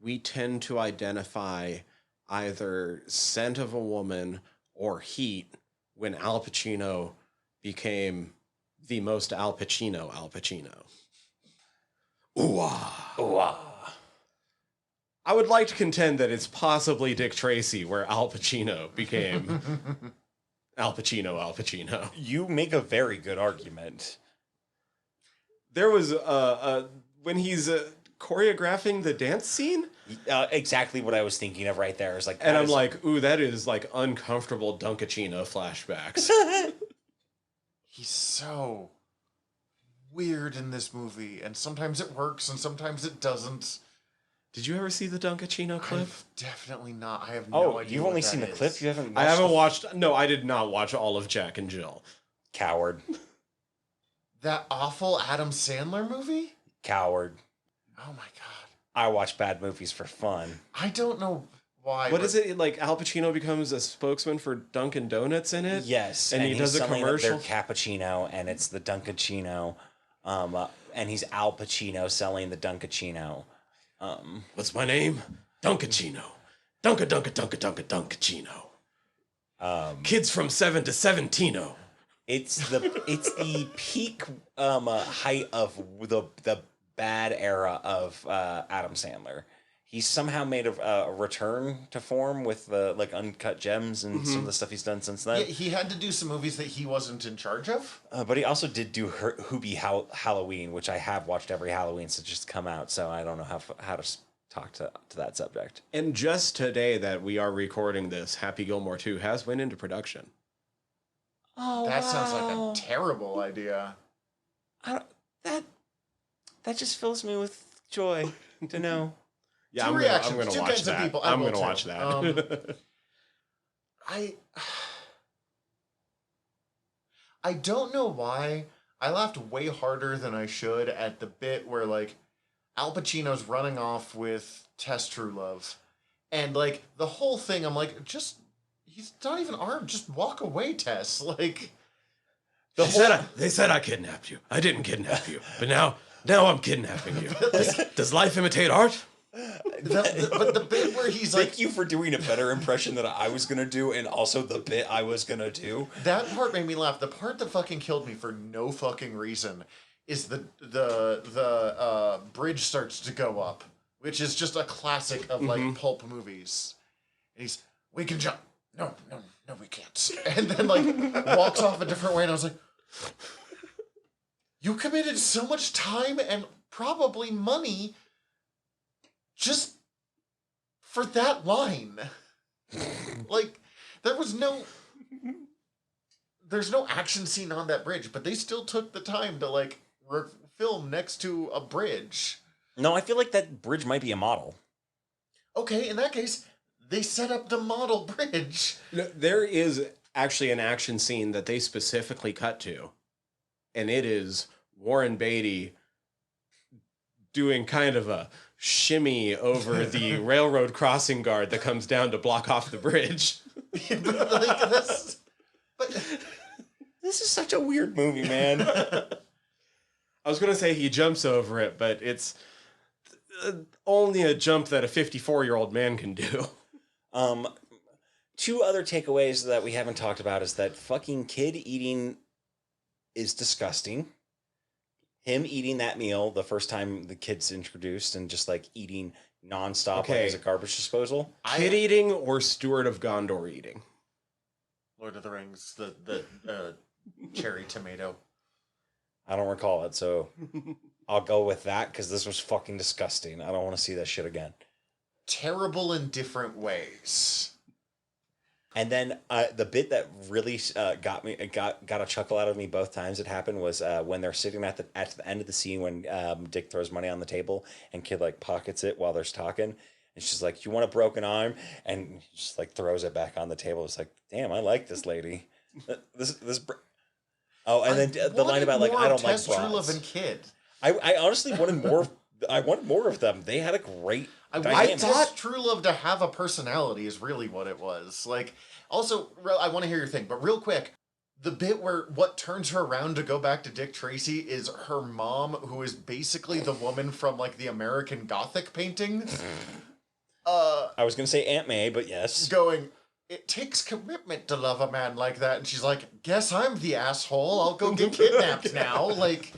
we tend to identify either Scent of a Woman or Heat when Al Pacino became the most Al Pacino. Ooh-ah. Ooh-ah. I would like to contend that it's possibly Dick Tracy where Al Pacino became Al Pacino. You make a very good argument. There was when he's choreographing the dance scene, Exactly what I was thinking of right there. Is like, and that I'm is- like, ooh, that is like uncomfortable Dunkachino flashbacks. He's so weird in this movie, and sometimes it works and sometimes it doesn't. Did you ever see the Dunkachino clip? I've definitely not. I have no oh, idea. you've what only that seen the is. clip. You haven't. I Watched haven't the watched. No, I did not watch all of Jack and Jill. Coward. That awful Adam Sandler movie? Coward. Oh my god. I watch bad movies for fun. I don't know why. What is it like? Al Pacino becomes a spokesman for Dunkin' Donuts in it. Yes, and he does a selling commercial. their cappuccino, and it's the Dunkachino, and he's Al Pacino selling the Dunkachino. What's my name? Dunkachino. Dunkachino. Kids from 7 to 17. It's the peak height of the bad era of Adam Sandler. He's somehow made a return to form with the like Uncut Gems and some of the stuff he's done since then. Yeah, he had to do some movies that he wasn't in charge of. But he also did do Hoobie Halloween, which I have watched every Halloween since it's just come out, so I don't know how to talk to that subject. And just today that we are recording this, Happy Gilmore 2 has went into production. Oh, That sounds like a terrible idea. That just fills me with joy to know. Yeah, Two I'm reactions, gonna two watch kinds of that. people. I I'm will gonna too. watch that. I don't know why. I laughed way harder than I should at the bit where like Al Pacino's running off with Tess Truelove. And like the whole thing, I'm like, he's not even armed, just walk away, Tess. Like They said I kidnapped you. I didn't kidnap you. But now I'm kidnapping you. Does life imitate art? but the bit where he's like, Thank you for doing a better impression than I was gonna do, and also the bit I was gonna do. that part made me laugh. The part that fucking killed me for no fucking reason is the bridge starts to go up, which is just a classic of like pulp movies. And we can jump. No, we can't. And then like walks off a different way, and I was like, you committed so much time and probably money just for that line. Like, there's no action scene on that bridge, but they still took the time to like film next to a bridge. No, I feel like that bridge might be a model. Okay, in that case, they set up the model bridge. No, there is actually an action scene that they specifically cut to, and it is Warren Beatty doing kind of a shimmy over the railroad crossing guard that comes down to block off the bridge. But This is such a weird movie, man. I was going to say he jumps over it, but it's only a jump that a 54-year-old man can do. Two other takeaways that we haven't talked about is that fucking kid eating is disgusting. Him eating that meal the first time the kid's introduced and just like eating nonstop like as a garbage disposal. Kid eating or Steward of Gondor eating? Lord of the Rings, the cherry tomato. I don't recall it, so I'll go with that because this was fucking disgusting. I don't want to see that shit again. Terrible in different ways. And then the bit that really got a chuckle out of me both times it happened was when they're sitting at the end of the scene when Dick throws money on the table and kid like pockets it while they're talking, and she's like, "You want a broken arm?" and he just like throws it back on the table. It's like, damn, I like this lady. And then the line about like I don't like broads. True Kid. I honestly wanted more. I want more of them. They had a great. I thought True Love to have a personality is really what it was. Like, also, I want to hear your thing, but real quick, the bit where what turns her around to go back to Dick Tracy is her mom, who is basically the woman from like the American Gothic painting. I was gonna say Aunt May, but yes. Going, it takes commitment to love a man like that, and she's like, "Guess I'm the asshole. I'll go get kidnapped now." Like.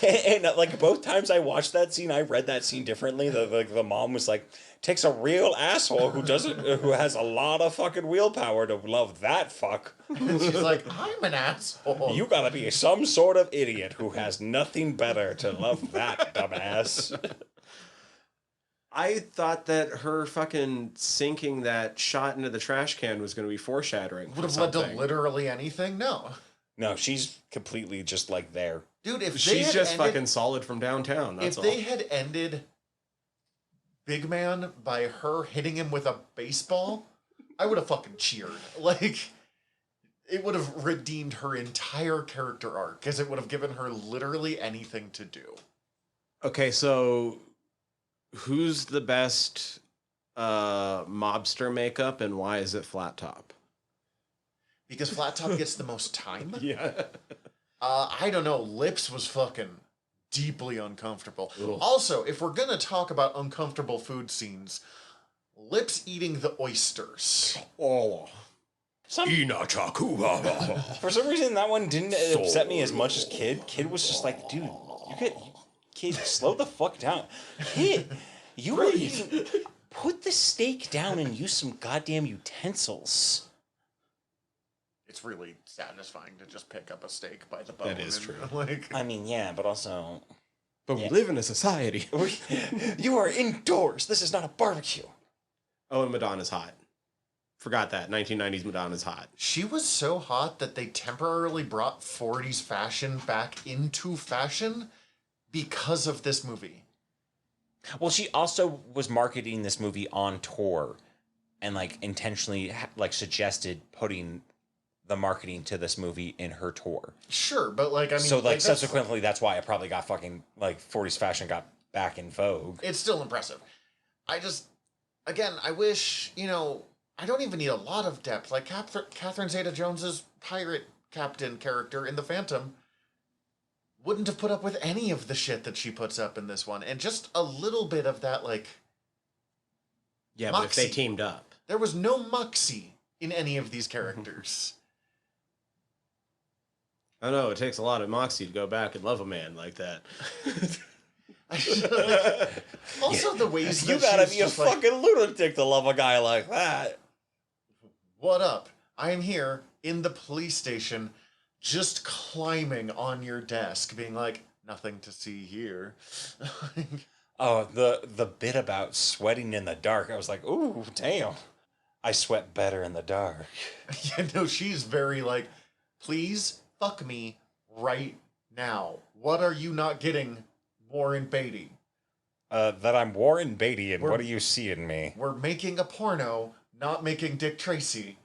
And like both times I watched that scene, I read that scene differently. The mom was like, "Takes a real asshole who has a lot of fucking willpower to love that fuck." And she's like, "I'm an asshole. You gotta be some sort of idiot who has nothing better to love that dumbass." I thought that her fucking sinking that shot into the trash can was going to be foreshadowing. Would have led to literally anything? No. No, she's completely just like there. Dude, if she's just fucking solid from downtown. That's all. If they had ended Big Man by her hitting him with a baseball, I would have fucking cheered. Like, it would have redeemed her entire character arc, because it would have given her literally anything to do. Okay, so who's the best mobster makeup, and why is it Flat Top? Because Flat Top gets the most time? Yeah. I don't know. Lips was fucking deeply uncomfortable. Ugh. Also, if we're gonna talk about uncomfortable food scenes, Lips eating the oysters. Oh. For some reason, that one didn't upset me as much as Kid. Kid was just like, dude, Kid, slow the fuck down. Kid, you were eating... Put the steak down and use some goddamn utensils. It's really satisfying to just pick up a steak by the bone. That is true. Like, I mean, yeah, but also... But we live in a society. You are indoors. This is not a barbecue. Oh, and Madonna's hot. Forgot that. 1990s Madonna's hot. she was so hot that they temporarily brought 40s fashion back into fashion because of this movie. Well, she also was marketing this movie on tour and, like, intentionally, like, suggested putting the marketing to this movie in her tour. Sure, but, like, I mean... So, like, subsequently, that's why it probably got fucking, like, 40s fashion got back in vogue. It's still impressive. I just... Again, I wish, you know... I don't even need a lot of depth. Like, Catherine Zeta-Jones's pirate captain character in The Phantom wouldn't have put up with any of the shit that she puts up in this one. And just a little bit of that, like... Yeah, moxie. but if they teamed up. There was no moxie in any of these characters. I know, it takes a lot of moxie to go back and love a man like that. Also, the ways that You gotta she's be a just like, fucking lunatic to love a guy like that. what up? I'm here in the police station, just climbing on your desk, being like, nothing to see here. Oh, the bit about sweating in the dark. I was like, ooh, damn. I sweat better in the dark. Yeah, no, she's very like, please fuck me right now. What are you not getting, Warren Beatty? That I'm Warren Beatty, and We're- what do you see in me? We're making a porno, not making Dick Tracy.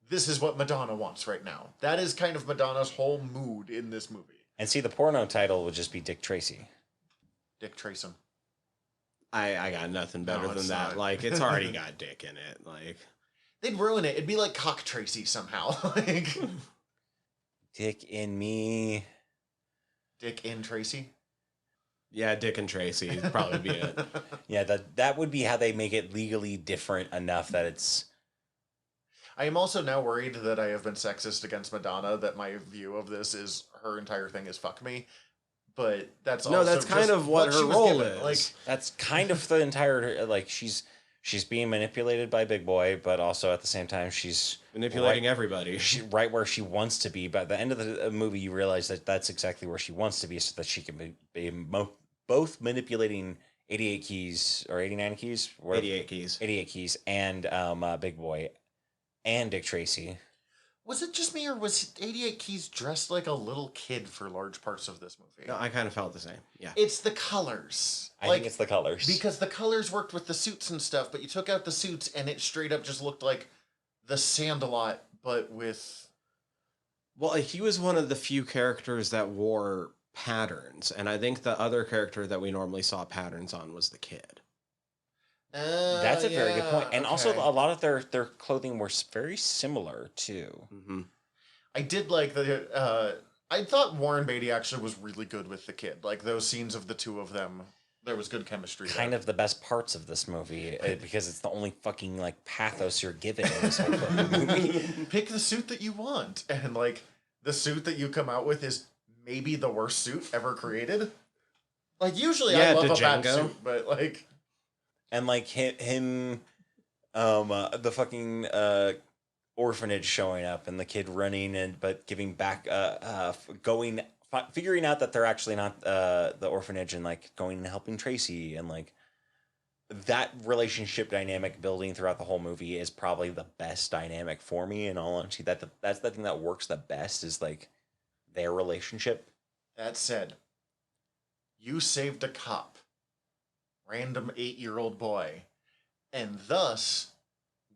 This is what Madonna wants right now. That is kind of Madonna's whole mood in this movie. And see, the porno title would just be Dick Tracy. Dick Trayson. I got nothing better No, than it's that. not. Like, it's already got dick in it. Like, They'd ruin it. It'd be like Cock Tracy somehow. Like Dick in me. Dick in Tracy. yeah, Dick and Tracy would probably be it. Yeah, that would be how they make it legally different enough that it's... I am also now worried that I have been sexist against Madonna, that my view of this is her entire thing is fuck me. But that's No, also that's kind just of what she her was role given. is. Like, That's kind of the entire... Like, she's being manipulated by Big Boy, but also at the same time, she's... Manipulating everybody. right where she wants to be. But at the end of the movie, you realize that that's exactly where she wants to be, so that she can be both manipulating 88 keys or 89 keys, 88 keys. 88 keys, and Big Boy and Dick Tracy. was it just me, or was 88 Keys dressed like a little kid for large parts of this movie? No, I kind of felt the same. Yeah. It's the colors. I think it's the colors. Because the colors worked with the suits and stuff, but you took out the suits and it straight up just looked like the Sandlot, but with... Well, he was one of the few characters that wore patterns, and I think the other character that we normally saw patterns on was the kid. That's a very good point. And also, okay. a lot of their clothing was very similar, too. Mm-hmm. I did like the... I thought Warren Beatty actually was really good with the kid. Like, those scenes of the two of them, there was good chemistry Kind there. of the best parts of this movie, because it's the only fucking, like, pathos you're given in this whole fucking movie. Pick the suit that you want. And, like, the suit that you come out with is maybe the worst suit ever created. Like, usually I Yeah, love a bad Django. suit, but, like... And, like, him the fucking orphanage showing up and the kid running but giving back, figuring out that they're actually not the orphanage and, like, going and helping Tracy, and, like, that relationship dynamic building throughout the whole movie is probably the best dynamic for me, in all honesty. That's the thing that works the best, is, like, their relationship. That said, you saved a cop, random 8-year-old boy, and thus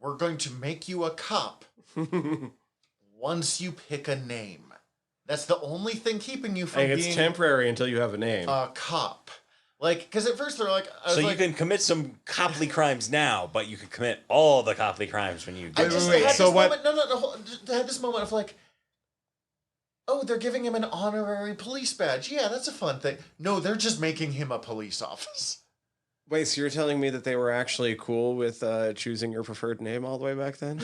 we're going to make you a cop. once you pick a name. That's the only thing keeping you from Hey, it's being temporary until you have a name. a cop. Like, because at first they're like, So you can commit some coply crimes now, but you can commit all the coply crimes when you I get just wait, had so this what- moment. No. I had this moment of like, oh, they're giving him an honorary police badge. Yeah, that's a fun thing. No, they're just making him a police officer. Wait, so you're telling me that they were actually cool with choosing your preferred name all the way back then?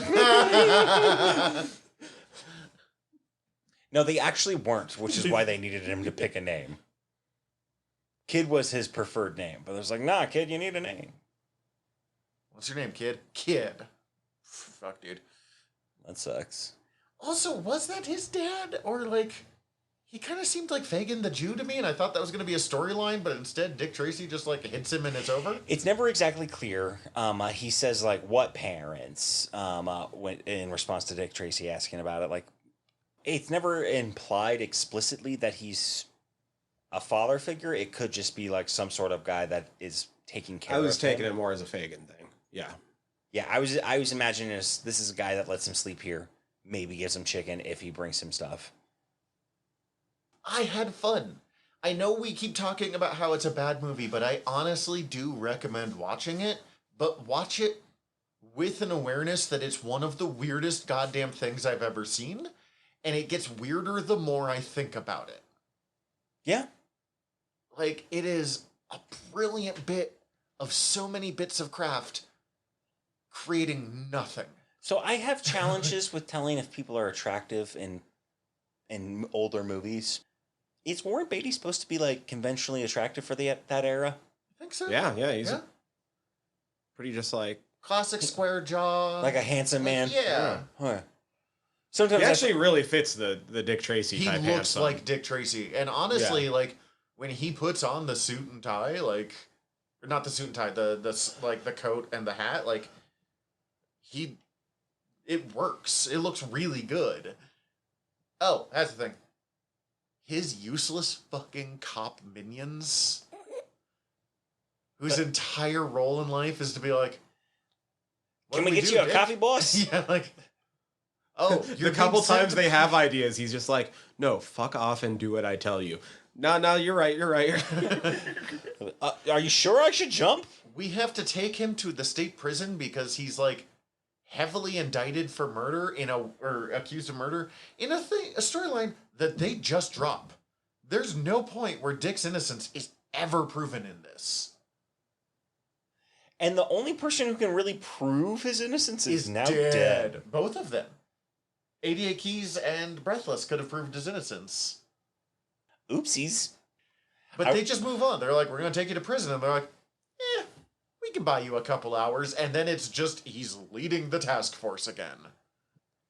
No, they actually weren't, which is why they needed him to pick a name. Kid was his preferred name, but it was like, nah, kid, you need a name. What's your name, kid? Kid. Fuck, dude. That sucks. Also, was that his dad? Or, like, he kind of seemed like Fagin the Jew to me, and I thought that was going to be a storyline, but instead Dick Tracy just, like, hits him and it's over? It's never exactly clear. He says, like, what parents, when, in response to Dick Tracy asking about it. Like, it's never implied explicitly that he's a father figure. It could just be, like, some sort of guy that is taking care of him. I was taking it more as a Fagin thing. Yeah. Yeah, I was imagining this is a guy that lets him sleep here. Maybe gives him chicken if he brings him stuff. I had fun. I know we keep talking about how it's a bad movie, but I honestly do recommend watching it. But watch it with an awareness that it's one of the weirdest goddamn things I've ever seen. And it gets weirder the more I think about it. Yeah. Like, it is a brilliant bit of so many bits of craft creating nothing. So I have challenges with telling if people are attractive in older movies. Is Warren Beatty supposed to be like conventionally attractive for that era? I think so. Yeah, he's pretty just like... Classic square jaw. Like a handsome man? Yeah. Huh. Sometimes He actually really fits the Dick Tracy He type looks handsome. like Dick Tracy. And honestly, like, when he puts on the suit and tie, like... Or not the suit and tie, the coat and the hat, like... It works. It looks really good. Oh, that's the thing. His useless fucking cop minions, whose entire role in life is to be like, Can we get you a coffee, boss? Yeah, like, oh, the couple times they have ideas, he's just like, no, fuck off and do what I tell you. No, you're right. Are you sure I should jump? We have to take him to the state prison because he's like heavily indicted for murder or accused of murder in a storyline that they just drop. There's no point where Dick's innocence is ever proven in this. And the only person who can really prove his innocence is now dead. Both of them. 88 Keys and Breathless could have proved his innocence. Oopsies. But they just move on. They're like, we're going to take you to prison. And they're like, we can buy you a couple hours. And then it's just, he's leading the task force again.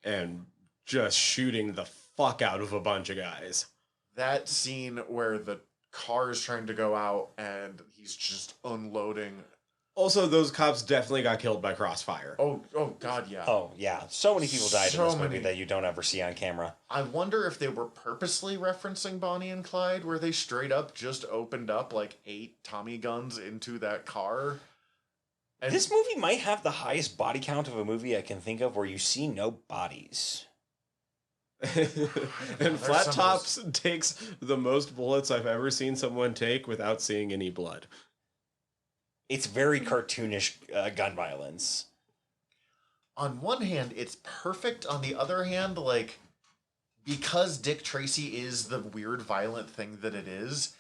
And just shooting the fuck out of a bunch of guys. That scene where the car is trying to go out and he's just unloading. Also, those cops definitely got killed by crossfire. Oh God, yeah. Oh, yeah. So many people died in So this movie many. that you don't ever see on camera. I wonder if they were purposely referencing Bonnie and Clyde, where they straight up just opened up like 8 Tommy guns into that car. And This movie might have the highest body count of a movie I can think of where you see no bodies. And Flat Tops takes the most bullets I've ever seen someone take without seeing any blood. It's very cartoonish gun violence. on one hand, it's perfect. On the other hand, like, because Dick Tracy is the weird, violent thing that it is,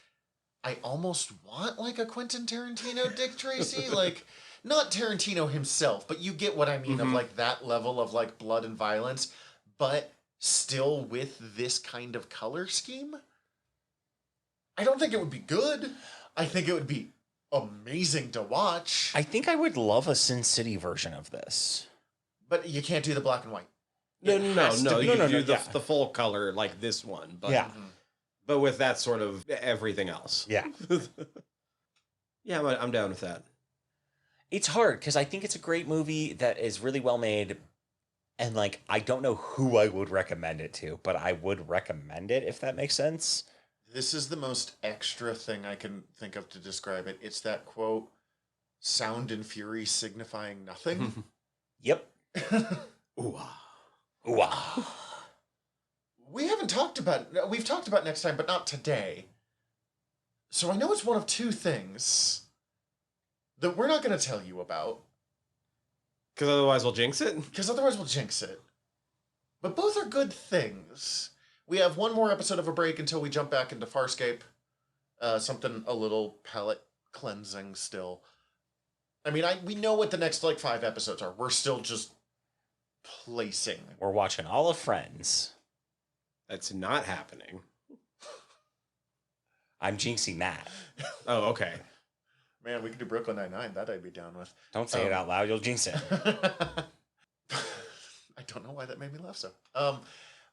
I almost want, like, a Quentin Tarantino Dick Tracy. Like, not Tarantino himself, but you get what I mean of, like, that level of, like, blood and violence, but still with this kind of color scheme. I don't think it would be good. I think it would be amazing to watch. I think I would love a Sin City version of this. But you can't do the black and white. No. It has to be- You can do yeah. the full color like this one, but Yeah. but with that sort of everything else. Yeah. Yeah, I'm down with that. It's hard because I think it's a great movie that is really well made. And, like, I don't know who I would recommend it to, but I would recommend it, if that makes sense. This is the most extra thing I can think of to describe it. It's that quote, sound and fury signifying nothing. Yep. Ooh, ah. Ooh-ah. we've talked about next time, but not today. So I know it's one of two things that we're not going to tell you about. Because otherwise we'll jinx it? Because otherwise we'll jinx it. But both are good things. We have one more episode of a break until we jump back into Farscape. Something a little palate cleansing still. I mean, we know what the next, 5 episodes are. We're still just placing. We're watching all of Friends. That's not happening. I'm jinxing that. Oh, okay. Man, we could do Brooklyn Nine-Nine. That I'd be down with. Don't say it out loud. You'll jinx it. I don't know why that made me laugh so.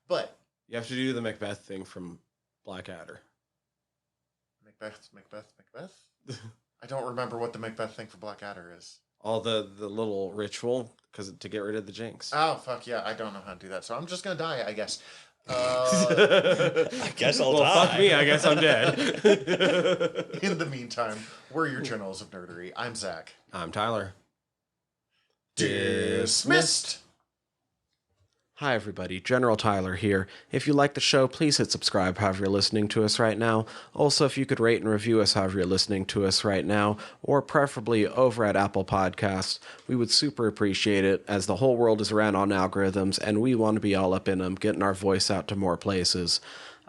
But you have to do the Macbeth thing from Blackadder. Macbeth? I don't remember what the Macbeth thing for Blackadder is. All the little ritual to get rid of the jinx. Oh, fuck yeah. I don't know how to do that. So I'm just going to die, I guess. I guess I'll die. Fuck me. I guess I'm dead. In the meantime, we're your Journals of Nerdery. I'm Zach. I'm Tyler. Dismissed. Hi, everybody. General Tyler here. If you like the show, please hit subscribe however you're listening to us right now. Also, if you could rate and review us however you're listening to us right now, or preferably over at Apple Podcasts, we would super appreciate it, as the whole world is ran on algorithms, and we want to be all up in them, getting our voice out to more places.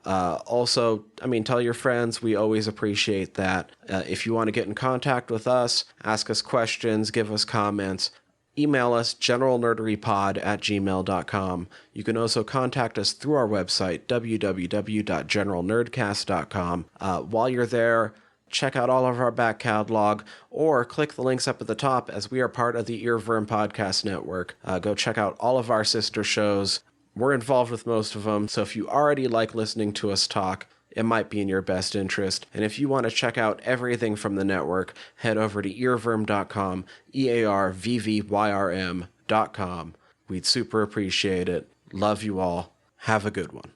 Also, tell your friends. We always appreciate that. If you want to get in contact with us, ask us questions, give us comments, email us, generalnerderypod@gmail.com. You can also contact us through our website, www.generalnerdcast.com. While you're there, check out all of our back catalog, or click the links up at the top, as we are part of the Earworm Podcast Network. Go check out all of our sister shows. We're involved with most of them, so if you already like listening to us talk, it might be in your best interest. And if you want to check out everything from the network, head over to earworm.com, EARVVYRM.com. We'd super appreciate it. Love you all. Have a good one.